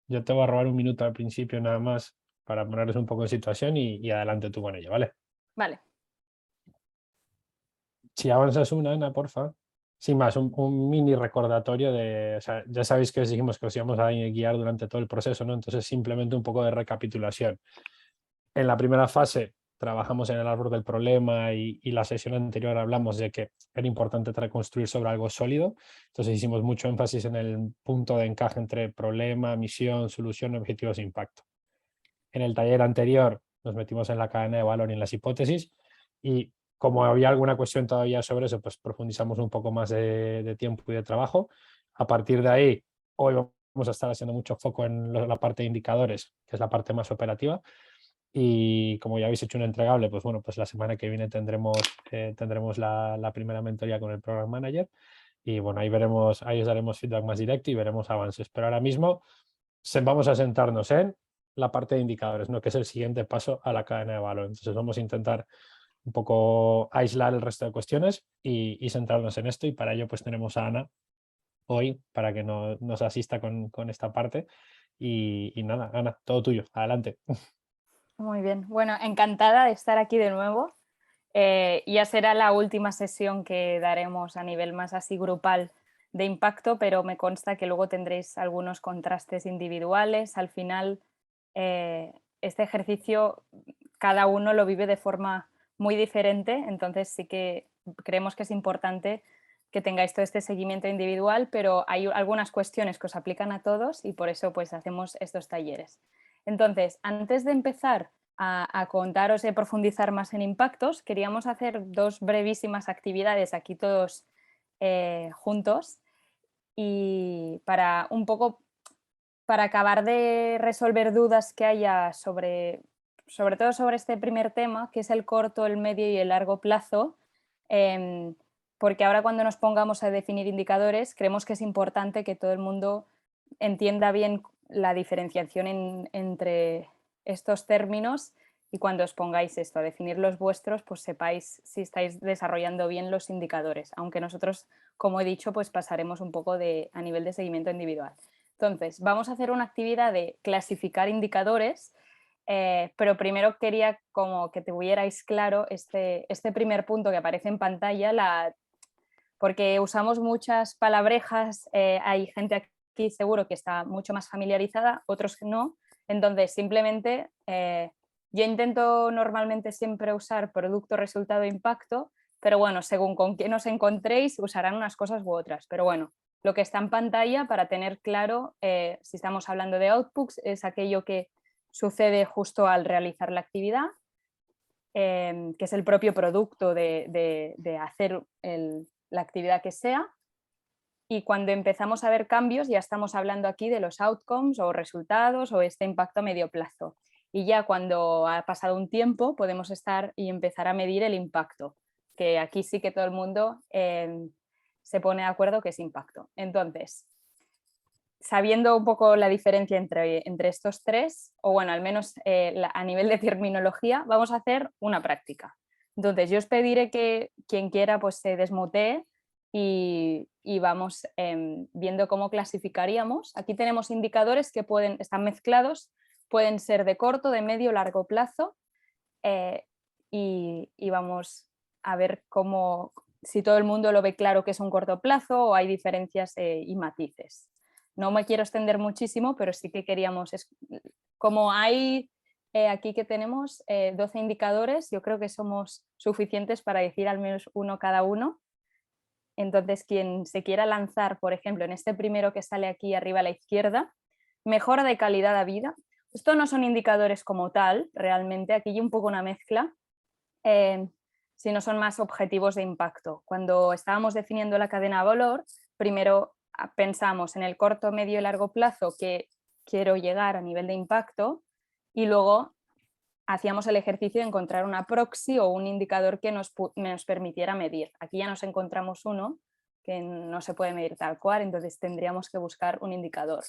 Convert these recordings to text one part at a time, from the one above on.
Yo te voy a robar un minuto al principio nada más para ponerles un poco en situación y adelante tú con ello, ¿vale? Vale. Si avanzas una, Ana, porfa. Sin más, un mini recordatorio de, o sea, ya sabéis que os dijimos que os íbamos a guiar durante todo el proceso, ¿no? Entonces, simplemente un poco de recapitulación. En la primera fase trabajamos en el árbol del problema y la sesión anterior hablamos de que era importante construir sobre algo sólido. Entonces hicimos mucho énfasis en el punto de encaje entre problema, misión, solución, objetivos e impacto. En el taller anterior nos metimos en la cadena de valor y en las hipótesis y como había alguna cuestión todavía sobre eso, pues profundizamos un poco más de tiempo y de trabajo. A partir de ahí, hoy vamos a estar haciendo mucho foco en la parte de indicadores, que es la parte más operativa. Y como ya habéis hecho un entregable, pues bueno, pues la semana que viene tendremos la primera mentoría con el Program Manager y bueno, ahí os daremos feedback más directo y veremos avances. Pero ahora mismo vamos a sentarnos en la parte de indicadores, ¿no? Que es el siguiente paso a la cadena de valor. Entonces vamos a intentar un poco aislar el resto de cuestiones y centrarnos en esto y para ello pues tenemos a Ana hoy para que nos asista con esta parte y nada, Ana, todo tuyo, adelante. Muy bien. Bueno, encantada de estar aquí de nuevo. Ya será la última sesión que daremos a nivel más así grupal de impacto, pero me consta que luego tendréis algunos contrastes individuales. Al final, este ejercicio cada uno lo vive de forma muy diferente, entonces sí que creemos que es importante que tengáis todo este seguimiento individual, pero hay algunas cuestiones que os aplican a todos y por eso pues hacemos estos talleres. Entonces, antes de empezar a contaros y profundizar más en impactos, queríamos hacer dos brevísimas actividades aquí todos juntos y para un poco para acabar de resolver dudas que haya sobre todo sobre este primer tema, que es el corto, el medio y el largo plazo, em, porque ahora cuando nos pongamos a definir indicadores, creemos que es importante que todo el mundo entienda bien la diferenciación entre estos términos y cuando os pongáis esto a definir los vuestros, pues sepáis si estáis desarrollando bien los indicadores, aunque nosotros, como he dicho, pues pasaremos un poco a nivel de seguimiento individual. Entonces, vamos a hacer una actividad de clasificar indicadores, pero primero quería como que tuvierais claro este primer punto que aparece en pantalla, porque usamos muchas palabrejas, hay gente aquí seguro que está mucho más familiarizada, otros que no, entonces simplemente yo intento normalmente siempre usar producto, resultado, impacto, pero bueno, según con quién os encontréis usarán unas cosas u otras, pero bueno, lo que está en pantalla para tener claro si estamos hablando de outputs es aquello que sucede justo al realizar la actividad, que es el propio producto de hacer la actividad que sea. Y cuando empezamos a ver cambios, ya estamos hablando aquí de los outcomes o resultados o este impacto a medio plazo. Y ya cuando ha pasado un tiempo podemos estar y empezar a medir el impacto, que aquí sí que todo el mundo se pone de acuerdo que es impacto. Entonces, sabiendo un poco la diferencia entre estos tres, o bueno, al menos a nivel de terminología, vamos a hacer una práctica. Entonces, yo os pediré que quien quiera pues se desmutee y vamos viendo cómo clasificaríamos. Aquí tenemos indicadores que están mezclados, pueden ser de corto, de medio, largo plazo eh, y vamos a ver si todo el mundo lo ve claro que es un corto plazo o hay diferencias y matices. No me quiero extender muchísimo, pero sí que queríamos, como hay aquí que tenemos 12 indicadores, yo creo que somos suficientes para decir al menos uno cada uno. Entonces, quien se quiera lanzar, por ejemplo, en este primero que sale aquí arriba a la izquierda, mejora de calidad de vida. Esto no son indicadores como tal, realmente, aquí hay un poco una mezcla, eh, sino son más objetivos de impacto. Cuando estábamos definiendo la cadena de valor, primero pensamos en el corto, medio y largo plazo que quiero llegar a nivel de impacto y luego hacíamos el ejercicio de encontrar una proxy o un indicador que nos permitiera medir. Aquí ya nos encontramos uno que no se puede medir tal cual, entonces tendríamos que buscar un indicador.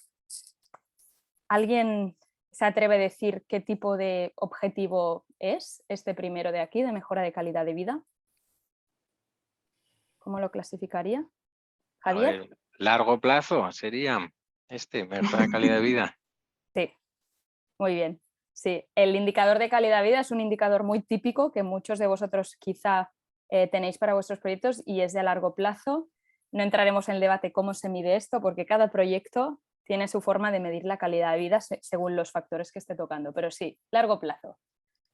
¿Alguien se atreve a decir qué tipo de objetivo es este primero de aquí, de mejora de calidad de vida? ¿Cómo lo clasificaría? A ¿Javier? ver, largo plazo sería mejora de calidad de vida. Sí, muy bien. Sí, el indicador de calidad de vida es un indicador muy típico que muchos de vosotros quizá tenéis para vuestros proyectos y es de largo plazo. No entraremos en el debate cómo se mide esto porque cada proyecto tiene su forma de medir la calidad de vida según los factores que esté tocando, pero sí, largo plazo.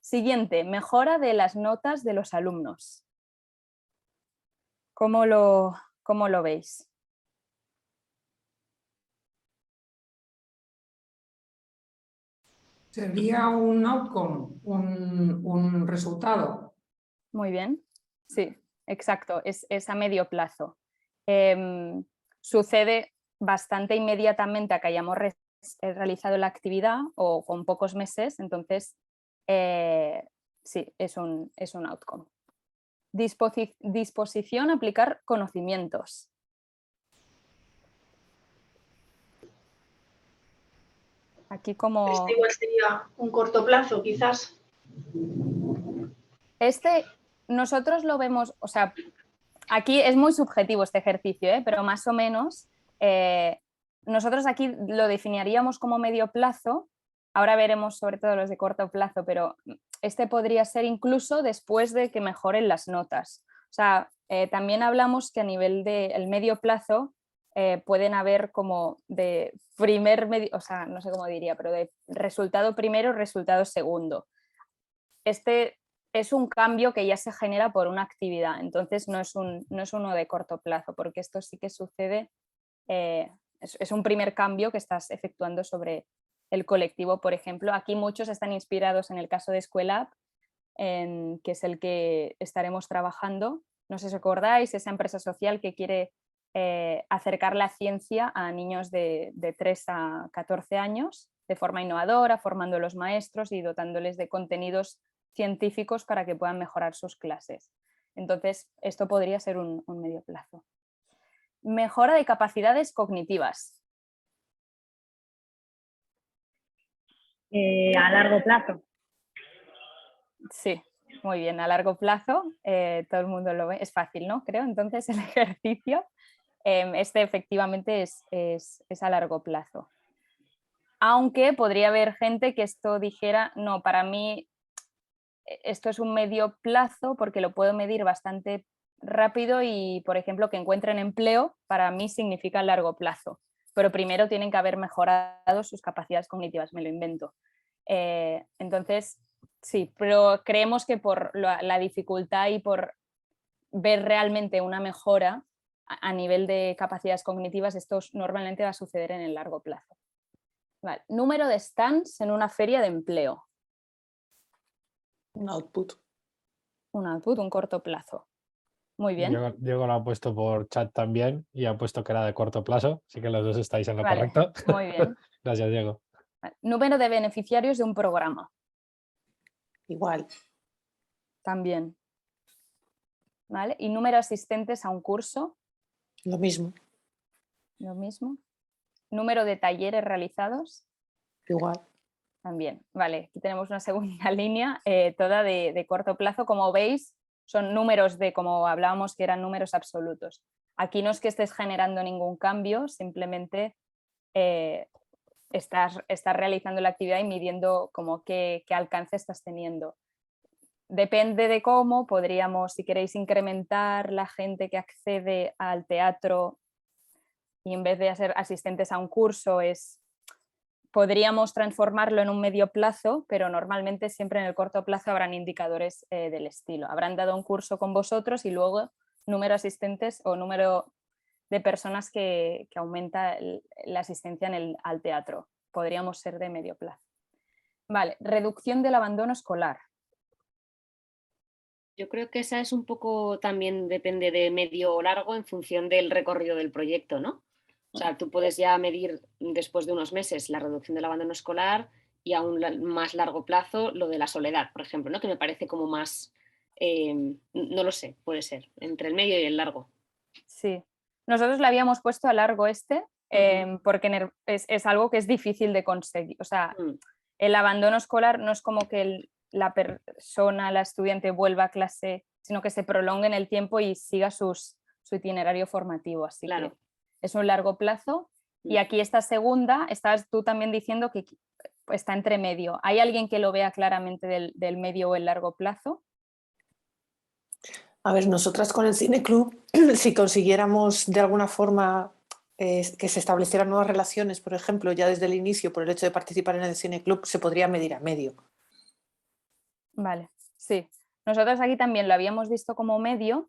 Siguiente, mejora de las notas de los alumnos. ¿Cómo lo veis? Sería un outcome, un resultado. Muy bien, sí, exacto, es a medio plazo. Sucede bastante inmediatamente a que hayamos realizado la actividad o con pocos meses, entonces sí, es un outcome. Disposición a aplicar conocimientos. Aquí como... Este igual sería un corto plazo, quizás. Nosotros lo vemos, o sea, aquí es muy subjetivo este ejercicio, pero más o menos nosotros aquí lo definiríamos como medio plazo. Ahora veremos sobre todo los de corto plazo, pero este podría ser incluso después de que mejoren las notas. O sea, también hablamos que a nivel del medio plazo pueden haber como de primer medio, o sea, no sé cómo diría, pero de resultado primero, resultado segundo. Este es un cambio que ya se genera por una actividad, entonces no es uno de corto plazo, porque esto sí que sucede, es un primer cambio que estás efectuando sobre el colectivo, por ejemplo. Aquí muchos están inspirados en el caso de Escuela, que es el que estaremos trabajando. No sé si os acordáis, esa empresa social que quiere acercar la ciencia a niños de 3 a 14 años de forma innovadora, formando a los maestros y dotándoles de contenidos científicos para que puedan mejorar sus clases. Entonces, esto podría ser un medio plazo. Mejora de capacidades cognitivas. A largo plazo. Sí, muy bien, a largo plazo, todo el mundo lo ve, es fácil, ¿no? Creo, entonces el ejercicio, este efectivamente es a largo plazo. Aunque podría haber gente que esto dijera, no, para mí esto es un medio plazo porque lo puedo medir bastante rápido y, por ejemplo, que encuentren empleo, para mí significa largo plazo. Pero primero tienen que haber mejorado sus capacidades cognitivas, me lo invento. Entonces, sí, pero creemos que por la dificultad y por ver realmente una mejora a nivel de capacidades cognitivas, esto normalmente va a suceder en el largo plazo. Vale. Número de stands en una feria de empleo. Un output. Un output, un corto plazo. Muy bien. Diego lo ha puesto por chat también y ha puesto que era de corto plazo, así que los dos estáis en lo Vale, correcto. muy bien. Gracias, Diego. Vale. Número de beneficiarios de un programa. Igual. También. ¿Vale? Y número de asistentes a un curso. Lo mismo. Lo mismo. Número de talleres realizados. Igual. También. Vale, aquí tenemos una segunda línea, toda de corto plazo. Como veis, son números como hablábamos, que eran números absolutos. Aquí no es que estés generando ningún cambio, simplemente estás realizando la actividad y midiendo como qué alcance estás teniendo. Depende de cómo, podríamos, si queréis, incrementar la gente que accede al teatro y en vez de ser asistentes a un curso podríamos transformarlo en un medio plazo, pero normalmente siempre en el corto plazo habrán indicadores del estilo. Habrán dado un curso con vosotros y luego número de asistentes o número de personas que aumenta la asistencia al teatro. Podríamos ser de medio plazo. Vale, reducción del abandono escolar. Yo creo que esa es un poco también depende de medio o largo en función del recorrido del proyecto, ¿no? O sea, tú puedes ya medir después de unos meses la reducción del abandono escolar y a un más largo plazo lo de la soledad, por ejemplo, ¿no? Que me parece como más, no lo sé, puede ser, entre el medio y el largo. Sí, nosotros le habíamos puesto a largo porque es algo que es difícil de conseguir. O sea, el abandono escolar no es como que la persona, la estudiante vuelva a clase, sino que se prolongue en el tiempo y siga su itinerario formativo. Así claro. que es un largo plazo. Y aquí esta segunda, estás tú también diciendo que está entre medio. ¿Hay alguien que lo vea claramente del medio o el largo plazo? A ver, nosotras con el cineclub, si consiguiéramos de alguna forma que se establecieran nuevas relaciones, por ejemplo, ya desde el inicio, por el hecho de participar en el cineclub, se podría medir a medio. Vale, sí. Nosotros aquí también lo habíamos visto como medio.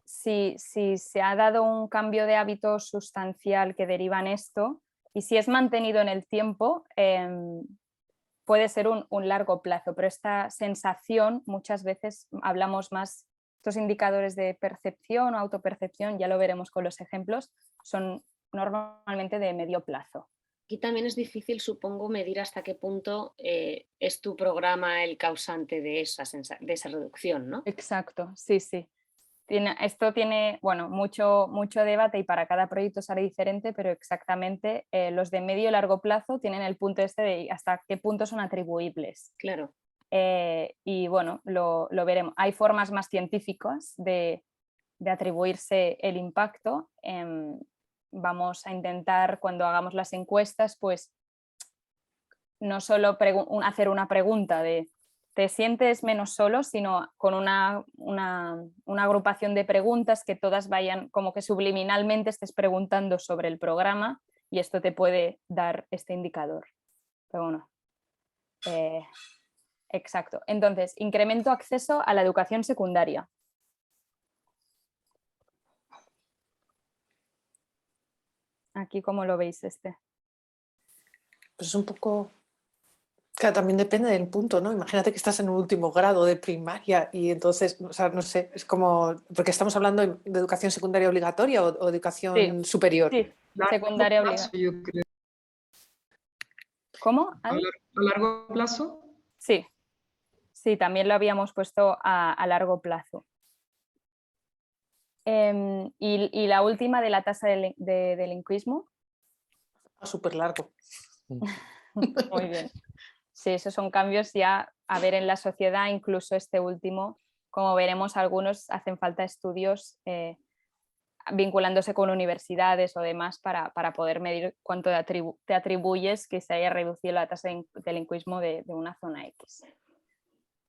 Si se ha dado un cambio de hábito sustancial que deriva en esto y si es mantenido en el tiempo, puede ser un largo plazo, pero esta sensación muchas veces hablamos más, estos indicadores de percepción o autopercepción, ya lo veremos con los ejemplos, son normalmente de medio plazo. Aquí también es difícil, supongo, medir hasta qué punto es tu programa el causante de esa reducción, ¿no? Exacto, sí, sí. Esto tiene mucho debate y para cada proyecto será diferente, pero exactamente los de medio y largo plazo tienen el punto este de hasta qué punto son atribuibles. Claro. Y bueno, lo veremos. Hay formas más científicas de atribuirse el impacto. Vamos a intentar cuando hagamos las encuestas, pues no solo hacer una pregunta de ¿te sientes menos solo?, sino con una agrupación de preguntas que todas vayan como que subliminalmente estés preguntando sobre el programa y esto te puede dar este indicador. Pero bueno, exacto. Entonces, incremento acceso a la educación secundaria. Aquí, ¿cómo lo veis este? Pues es un poco... Claro, también depende del punto, ¿no? Imagínate que estás en un último grado de primaria y entonces, o sea, no sé, es como... Porque estamos hablando de educación secundaria obligatoria o educación superior. Sí, secundaria obligatoria. Yo creo. ¿Cómo? ¿A largo plazo? Sí, sí, también lo habíamos puesto a largo plazo. Y la última de la tasa de delincuismo. Súper largo. Muy bien. Sí, esos son cambios ya a ver en la sociedad, incluso este último, como veremos, algunos hacen falta estudios vinculándose con universidades o demás para poder medir cuánto te atribuyes que se haya reducido la tasa de delincuismo de una zona X.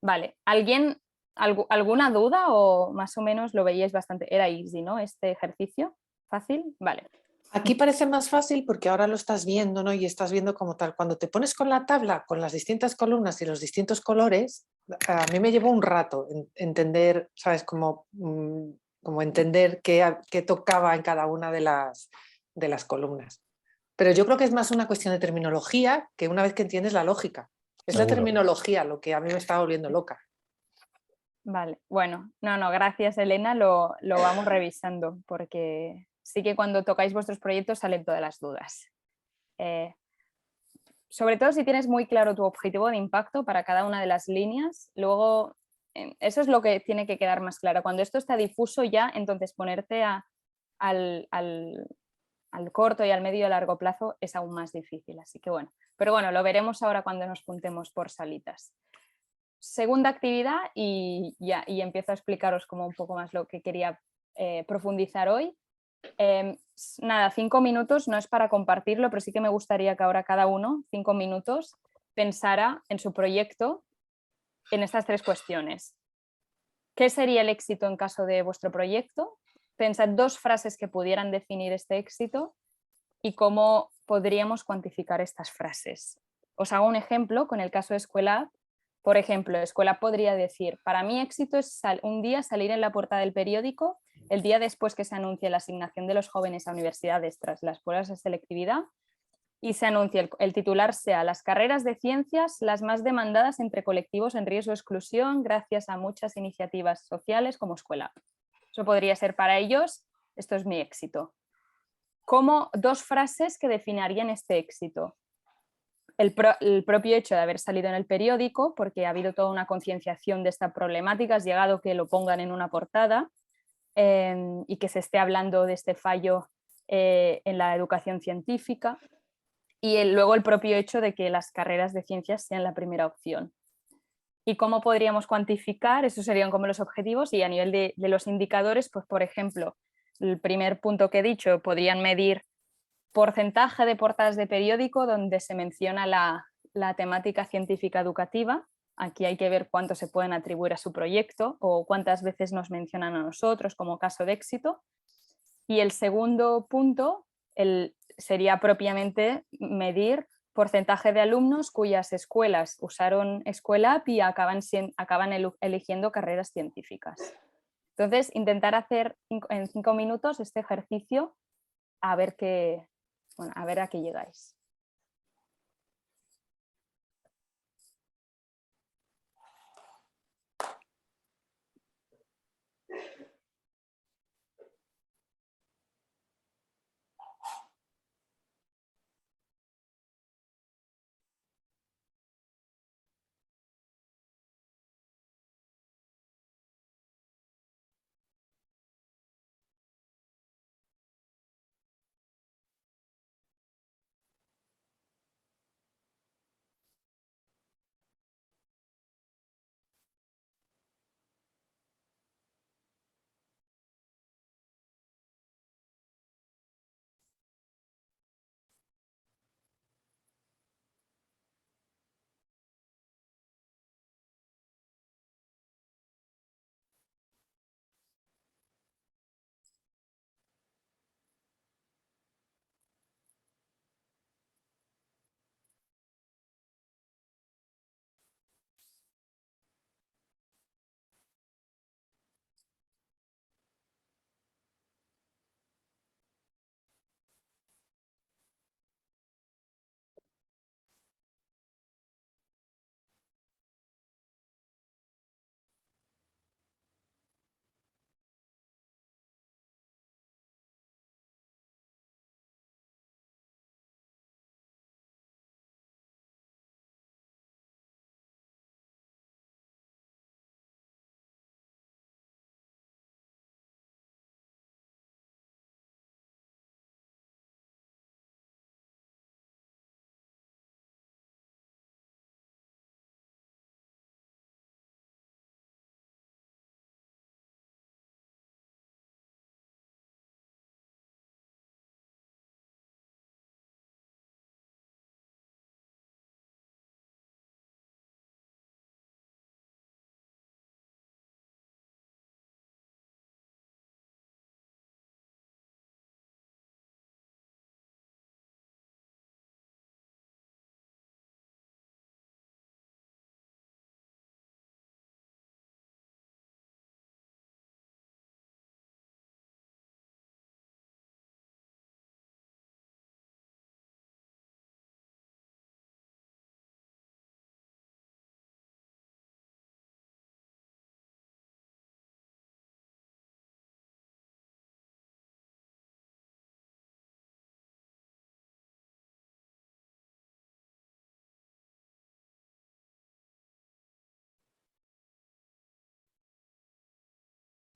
Vale, ¿alguna duda o más o menos lo veíais bastante? Era easy, ¿no? Este ejercicio, ¿fácil? Vale. Aquí parece más fácil porque ahora lo estás viendo, ¿no? Y estás viendo como tal. Cuando te pones con la tabla, con las distintas columnas y los distintos colores, a mí me llevó un rato entender, ¿sabes? Como entender qué tocaba en cada una de las columnas. Pero yo creo que es más una cuestión de terminología que una vez que entiendes la lógica. Es la terminología lo que a mí me está volviendo loca. Vale, bueno, no, gracias Elena, lo vamos revisando porque sí que cuando tocáis vuestros proyectos salen todas las dudas. Sobre todo si tienes muy claro tu objetivo de impacto para cada una de las líneas, luego eso es lo que tiene que quedar más claro. Cuando esto está difuso ya, entonces ponerte al corto y al medio y largo plazo es aún más difícil. Así que bueno, pero bueno, lo veremos ahora cuando nos juntemos por salitas. Segunda actividad y empiezo a explicaros como un poco más lo que quería profundizar hoy. Nada, 5 minutos, no es para compartirlo, pero sí que me gustaría que ahora cada uno, 5 minutos, pensara en su proyecto en estas 3 cuestiones. ¿Qué sería el éxito en caso de vuestro proyecto? Pensad 2 frases que pudieran definir este éxito y cómo podríamos cuantificar estas frases. Os hago un ejemplo con el caso de Escuela. Por ejemplo, Escuela podría decir, para mí éxito es un día salir en la puerta del periódico el día después que se anuncie la asignación de los jóvenes a universidades tras las pruebas de selectividad y se anuncie el titular sea las carreras de ciencias las más demandadas entre colectivos en riesgo de exclusión gracias a muchas iniciativas sociales como Escuela. Eso podría ser para ellos, esto es mi éxito. Como 2 frases que definirían este éxito. El propio hecho de haber salido en el periódico, porque ha habido toda una concienciación de esta problemática, has llegado que lo pongan en una portada y que se esté hablando de este fallo en la educación científica y luego el propio hecho de que las carreras de ciencias sean la primera opción. ¿Y cómo podríamos cuantificar? Esos serían como los objetivos y a nivel de los indicadores, pues por ejemplo, el primer punto que he dicho, podrían medir porcentaje de portadas de periódico donde se menciona la temática científica educativa. Aquí hay que ver cuánto se pueden atribuir a su proyecto o cuántas veces nos mencionan a nosotros como caso de éxito. Y el segundo punto sería propiamente medir porcentaje de alumnos cuyas escuelas usaron Schoolab y acaban eligiendo carreras científicas. Entonces, intentar hacer en 5 minutos este ejercicio a ver a qué llegáis.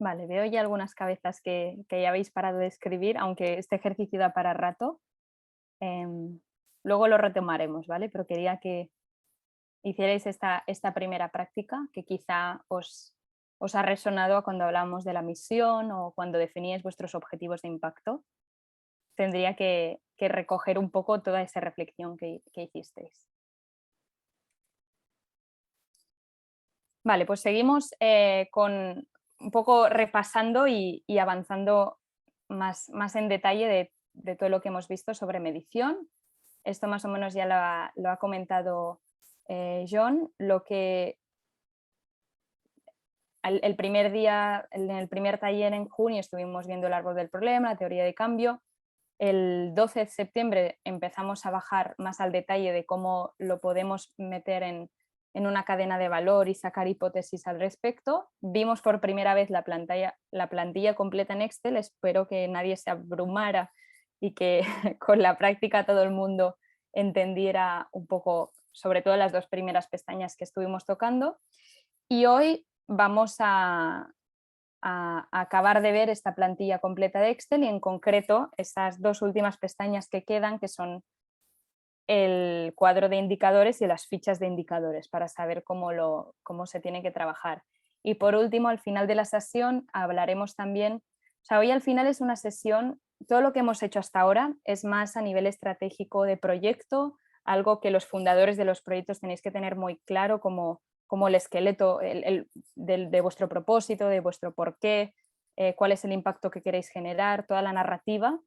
Vale, veo ya algunas cabezas que ya habéis parado de escribir, aunque este ejercicio da para rato. Luego lo retomaremos, ¿vale? Pero quería que hicierais esta primera práctica que quizá os ha resonado cuando hablamos de la misión o cuando definíais vuestros objetivos de impacto. Tendría que recoger un poco toda esa reflexión que hicisteis. Vale, pues seguimos con un poco repasando y avanzando más en detalle de todo lo que hemos visto sobre medición. Esto más o menos ya lo ha comentado John. Lo que el primer día, en el primer taller en junio estuvimos viendo el árbol del problema, la teoría de cambio. El 12 de septiembre empezamos a bajar más al detalle de cómo lo podemos meter en una cadena de valor y sacar hipótesis al respecto. Vimos por primera vez la plantilla completa en Excel. Espero que nadie se abrumara y que con la práctica todo el mundo entendiera un poco, sobre todo las 2 primeras pestañas que estuvimos tocando. Y hoy vamos a acabar de ver esta plantilla completa de Excel y en concreto estas 2 últimas pestañas que quedan, que son el cuadro de indicadores y las fichas de indicadores para saber cómo se tiene que trabajar. Y por último, al final de la sesión hablaremos también, o sea, hoy al final es una sesión todo lo que hemos hecho hasta ahora es más a nivel estratégico de proyecto, algo que los fundadores de los proyectos tenéis que tener muy claro como el esqueleto de vuestro propósito, de vuestro porqué, cuál es el impacto que queréis generar, toda la narrativa.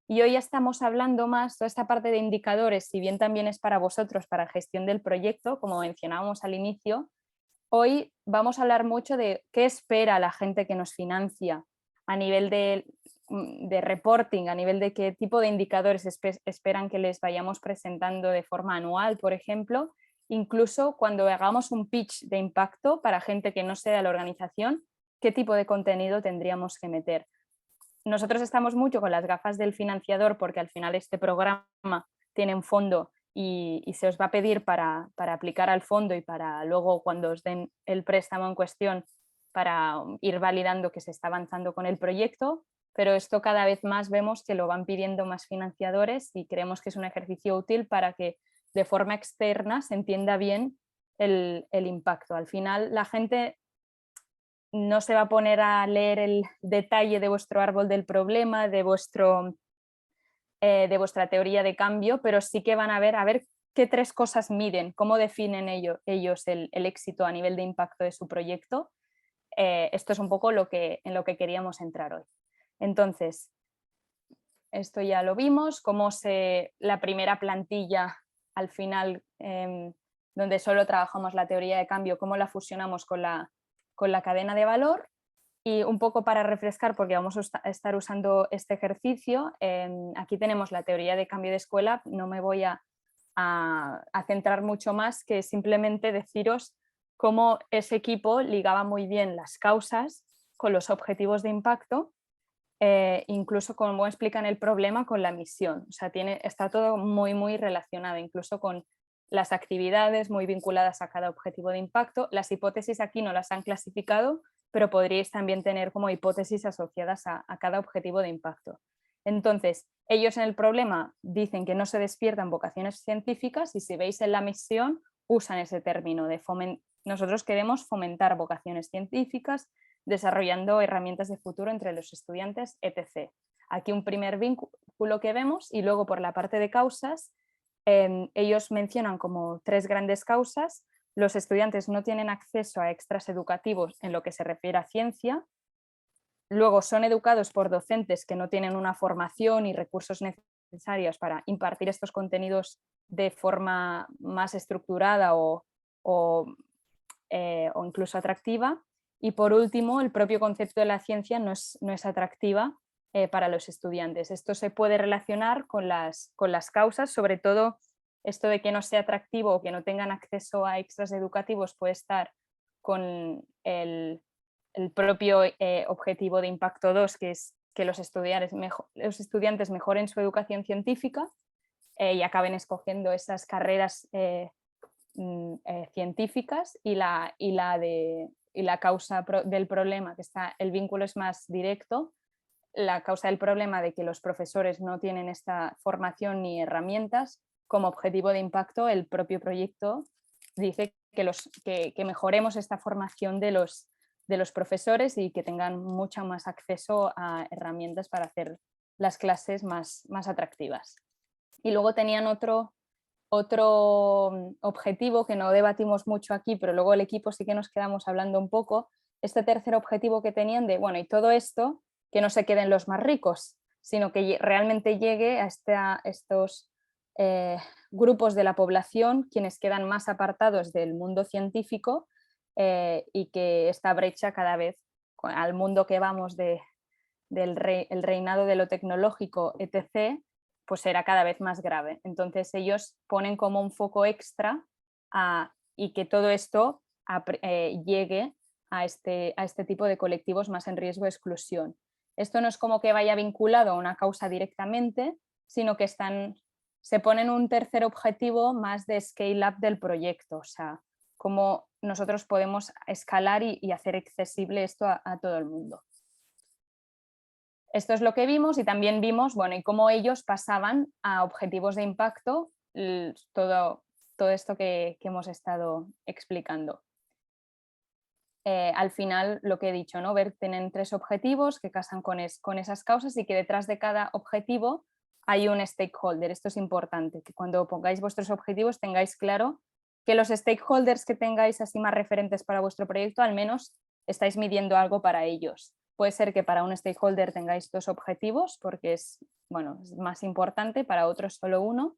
Y hoy ya estamos hablando más, toda esta parte de indicadores, si bien también es para vosotros, para gestión del proyecto, como mencionábamos al inicio, hoy vamos a hablar mucho de qué espera la gente que nos financia a nivel de reporting, a nivel de qué tipo de indicadores esperan que les vayamos presentando de forma anual, por ejemplo, incluso cuando hagamos un pitch de impacto para gente que no sea de la organización, qué tipo de contenido tendríamos que meter. Nosotros estamos mucho con las gafas del financiador porque al final este programa tiene un fondo y se os va a pedir para aplicar al fondo y para luego cuando os den el préstamo en cuestión para ir validando que se está avanzando con el proyecto, pero esto cada vez más vemos que lo van pidiendo más financiadores y creemos que es un ejercicio útil para que de forma externa se entienda bien el impacto. Al final la gente no se va a poner a leer el detalle de vuestro árbol del problema, de vuestra teoría de cambio, pero sí que van a ver qué 3 cosas miden, cómo definen ellos el éxito a nivel de impacto de su proyecto. Esto es un poco en lo que queríamos entrar hoy. Entonces, esto ya lo vimos, la primera plantilla al final, donde solo trabajamos la teoría de cambio, cómo la fusionamos con la cadena de valor. Y un poco para refrescar, porque vamos a estar usando este ejercicio, aquí tenemos la teoría de cambio de escuela, no me voy a centrar mucho más que simplemente deciros cómo ese equipo ligaba muy bien las causas con los objetivos de impacto, incluso como explican el problema con la misión. O sea, está todo muy, muy relacionado, incluso con las actividades muy vinculadas a cada objetivo de impacto. Las hipótesis aquí no las han clasificado, pero podríais también tener como hipótesis asociadas a cada objetivo de impacto. Entonces, ellos en el problema dicen que no se despiertan vocaciones científicas y si veis en la misión usan ese término de nosotros queremos fomentar vocaciones científicas desarrollando herramientas de futuro entre los estudiantes, etc. Aquí un primer vínculo que vemos y luego por la parte de causas, ellos mencionan como 3 grandes causas. Los estudiantes no tienen acceso a extras educativos en lo que se refiere a ciencia. Luego son educados por docentes que no tienen una formación y recursos necesarios para impartir estos contenidos de forma más estructurada o incluso atractiva. Y por último, el propio concepto de la ciencia no es atractiva para los estudiantes. Esto se puede relacionar con las causas, sobre todo esto de que no sea atractivo o que no tengan acceso a extras educativos puede estar con el propio objetivo de impacto 2, que es que los estudiantes mejoren su educación científica y acaben escogiendo esas carreras científicas y la causa del problema, que el vínculo es más directo, la causa del problema de que los profesores no tienen esta formación ni herramientas, como objetivo de impacto el propio proyecto dice que mejoremos esta formación de los profesores y que tengan mucho más acceso a herramientas para hacer las clases más atractivas. Y luego tenían otro objetivo que no debatimos mucho aquí, pero luego el equipo sí que nos quedamos hablando un poco, este tercer objetivo que tenían de, bueno, y todo esto, que no se queden los más ricos, sino que realmente llegue a estos grupos de la población, quienes quedan más apartados del mundo científico y que esta brecha cada vez, al mundo que vamos el reinado de lo tecnológico, etc., pues será cada vez más grave. Entonces ellos ponen como un foco extra y que todo esto llegue a este tipo de colectivos más en riesgo de exclusión. Esto no es como que vaya vinculado a una causa directamente, sino que se ponen un tercer objetivo más de scale-up del proyecto, o sea, cómo nosotros podemos escalar y hacer accesible esto a todo el mundo. Esto es lo que vimos y también vimos, bueno, y cómo ellos pasaban a objetivos de impacto todo esto que hemos estado explicando. al final lo que he dicho, ¿no? Tienen 3 objetivos que casan con esas causas y que detrás de cada objetivo hay un stakeholder. Esto es importante, que cuando pongáis vuestros objetivos tengáis claro que los stakeholders que tengáis así más referentes para vuestro proyecto al menos estáis midiendo algo para ellos. Puede ser que para un stakeholder tengáis 2 objetivos porque es más importante, para otros solo 1.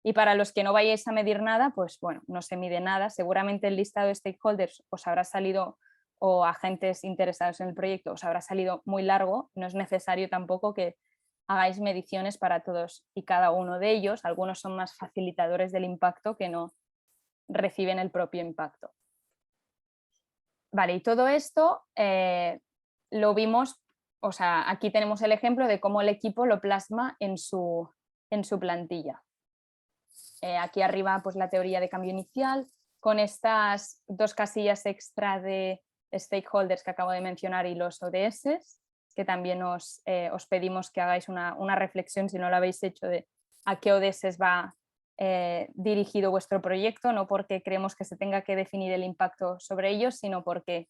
Y para los que no vayáis a medir nada, pues bueno, no se mide nada. Seguramente el listado de stakeholders os habrá salido, o agentes interesados en el proyecto, os habrá salido muy largo. No es necesario tampoco que hagáis mediciones para todos y cada uno de ellos. Algunos son más facilitadores del impacto que no reciben el propio impacto. Vale, y todo esto lo vimos, o sea, aquí tenemos el ejemplo de cómo el equipo lo plasma en su plantilla. Aquí arriba pues la teoría de cambio inicial, con estas 2 casillas extra de stakeholders que acabo de mencionar y los ODS, que también os pedimos que hagáis una reflexión, si no lo habéis hecho, de a qué ODS va dirigido vuestro proyecto, no porque creemos que se tenga que definir el impacto sobre ellos, sino porque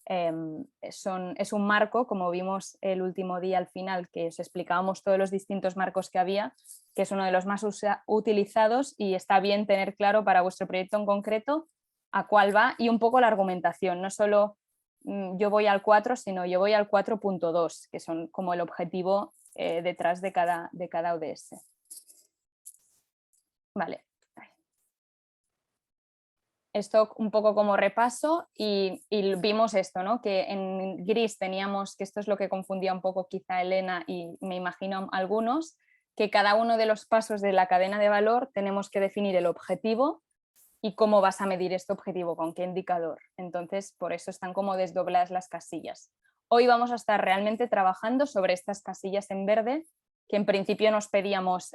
es un marco, como vimos el último día al final, que os explicábamos todos los distintos marcos que había, que es uno de los más utilizados y está bien tener claro para vuestro proyecto en concreto a cuál va y un poco la argumentación, no solo yo voy al 4, sino yo voy al 4.2, que son como el objetivo detrás de cada ODS. Vale. Esto un poco como repaso y vimos esto, ¿no? Que en gris teníamos, que esto es lo que confundía un poco quizá Elena y me imagino algunos, que cada uno de los pasos de la cadena de valor tenemos que definir el objetivo y cómo vas a medir este objetivo, con qué indicador. Entonces, por eso están como desdobladas las casillas. Hoy vamos a estar realmente trabajando sobre estas casillas en verde, que en principio nos pedíamos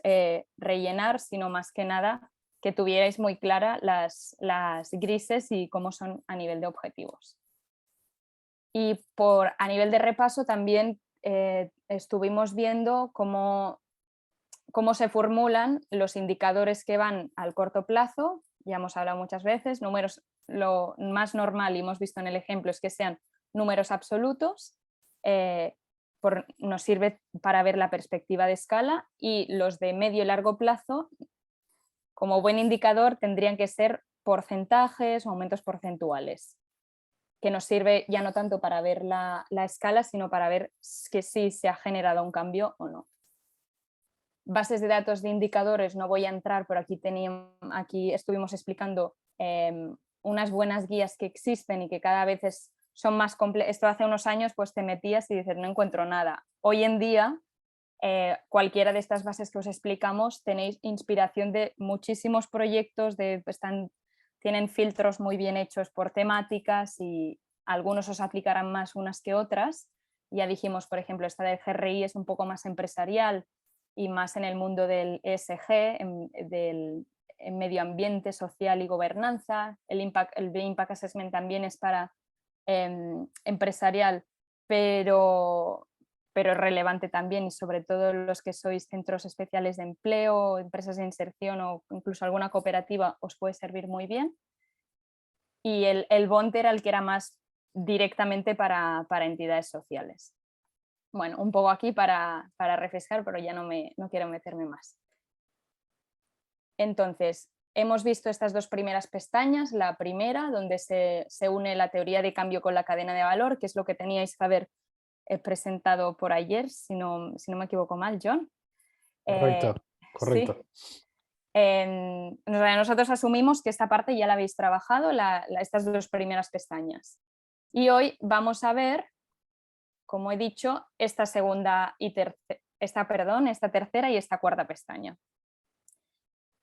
rellenar, sino más que nada que tuvierais muy clara las grises y cómo son a nivel de objetivos. Y a nivel de repaso también estuvimos viendo cómo se formulan los indicadores que van al corto plazo. Ya hemos hablado muchas veces, números, lo más normal y hemos visto en el ejemplo es que sean números absolutos, nos sirve para ver la perspectiva de escala, y los de medio y largo plazo, como buen indicador, tendrían que ser porcentajes o aumentos porcentuales, que nos sirve ya no tanto para ver la escala, sino para ver que sí se ha generado un cambio o no. Bases de datos de indicadores no voy a entrar, pero aquí estuvimos explicando unas buenas guías que existen y que cada vez son más complejas. Esto hace unos años pues te metías y dices no encuentro nada. Hoy en día cualquiera de estas bases que os explicamos tenéis inspiración de muchísimos proyectos, tienen filtros muy bien hechos por temáticas y algunos os aplicarán más unas que otras. Ya dijimos, por ejemplo, esta del GRI es un poco más empresarial y más en el mundo del ESG, en medio ambiente, social y gobernanza. El Impact Assessment también es para empresarial, pero es relevante también, y sobre todo los que sois centros especiales de empleo, empresas de inserción o incluso alguna cooperativa, os puede servir muy bien. Y el BONT era el que era más directamente para entidades sociales. Bueno, un poco aquí para refrescar, pero ya no quiero meterme más. Entonces, hemos visto estas 2 primeras pestañas. La primera, donde se une la teoría de cambio con la cadena de valor, que es lo que teníais que haber presentado por ayer, si no me equivoco mal, John. Correcto. Sí. Nosotros asumimos que esta parte ya la habéis trabajado, estas 2 primeras pestañas. Y hoy vamos a ver, como he dicho, esta tercera y esta cuarta pestaña.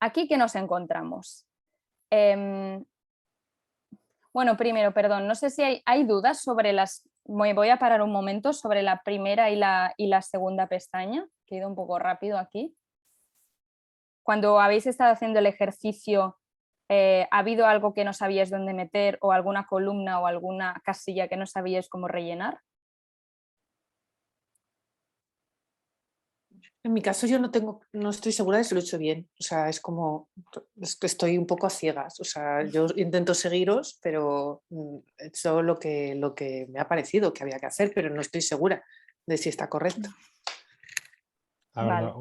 Aquí, ¿qué nos encontramos? Bueno, primero, perdón, no sé si hay dudas sobre me voy a parar un momento sobre la primera y la segunda pestaña, que he ido un poco rápido aquí. Cuando habéis estado haciendo el ejercicio, ¿ha habido algo que no sabíais dónde meter, o alguna columna o alguna casilla que no sabíais cómo rellenar? En mi caso yo no estoy segura de si lo he hecho bien. O sea, es que estoy un poco a ciegas. O sea, yo intento seguiros, pero he hecho lo que me ha parecido que había que hacer, pero no estoy segura de si está correcto. A ver, Vale.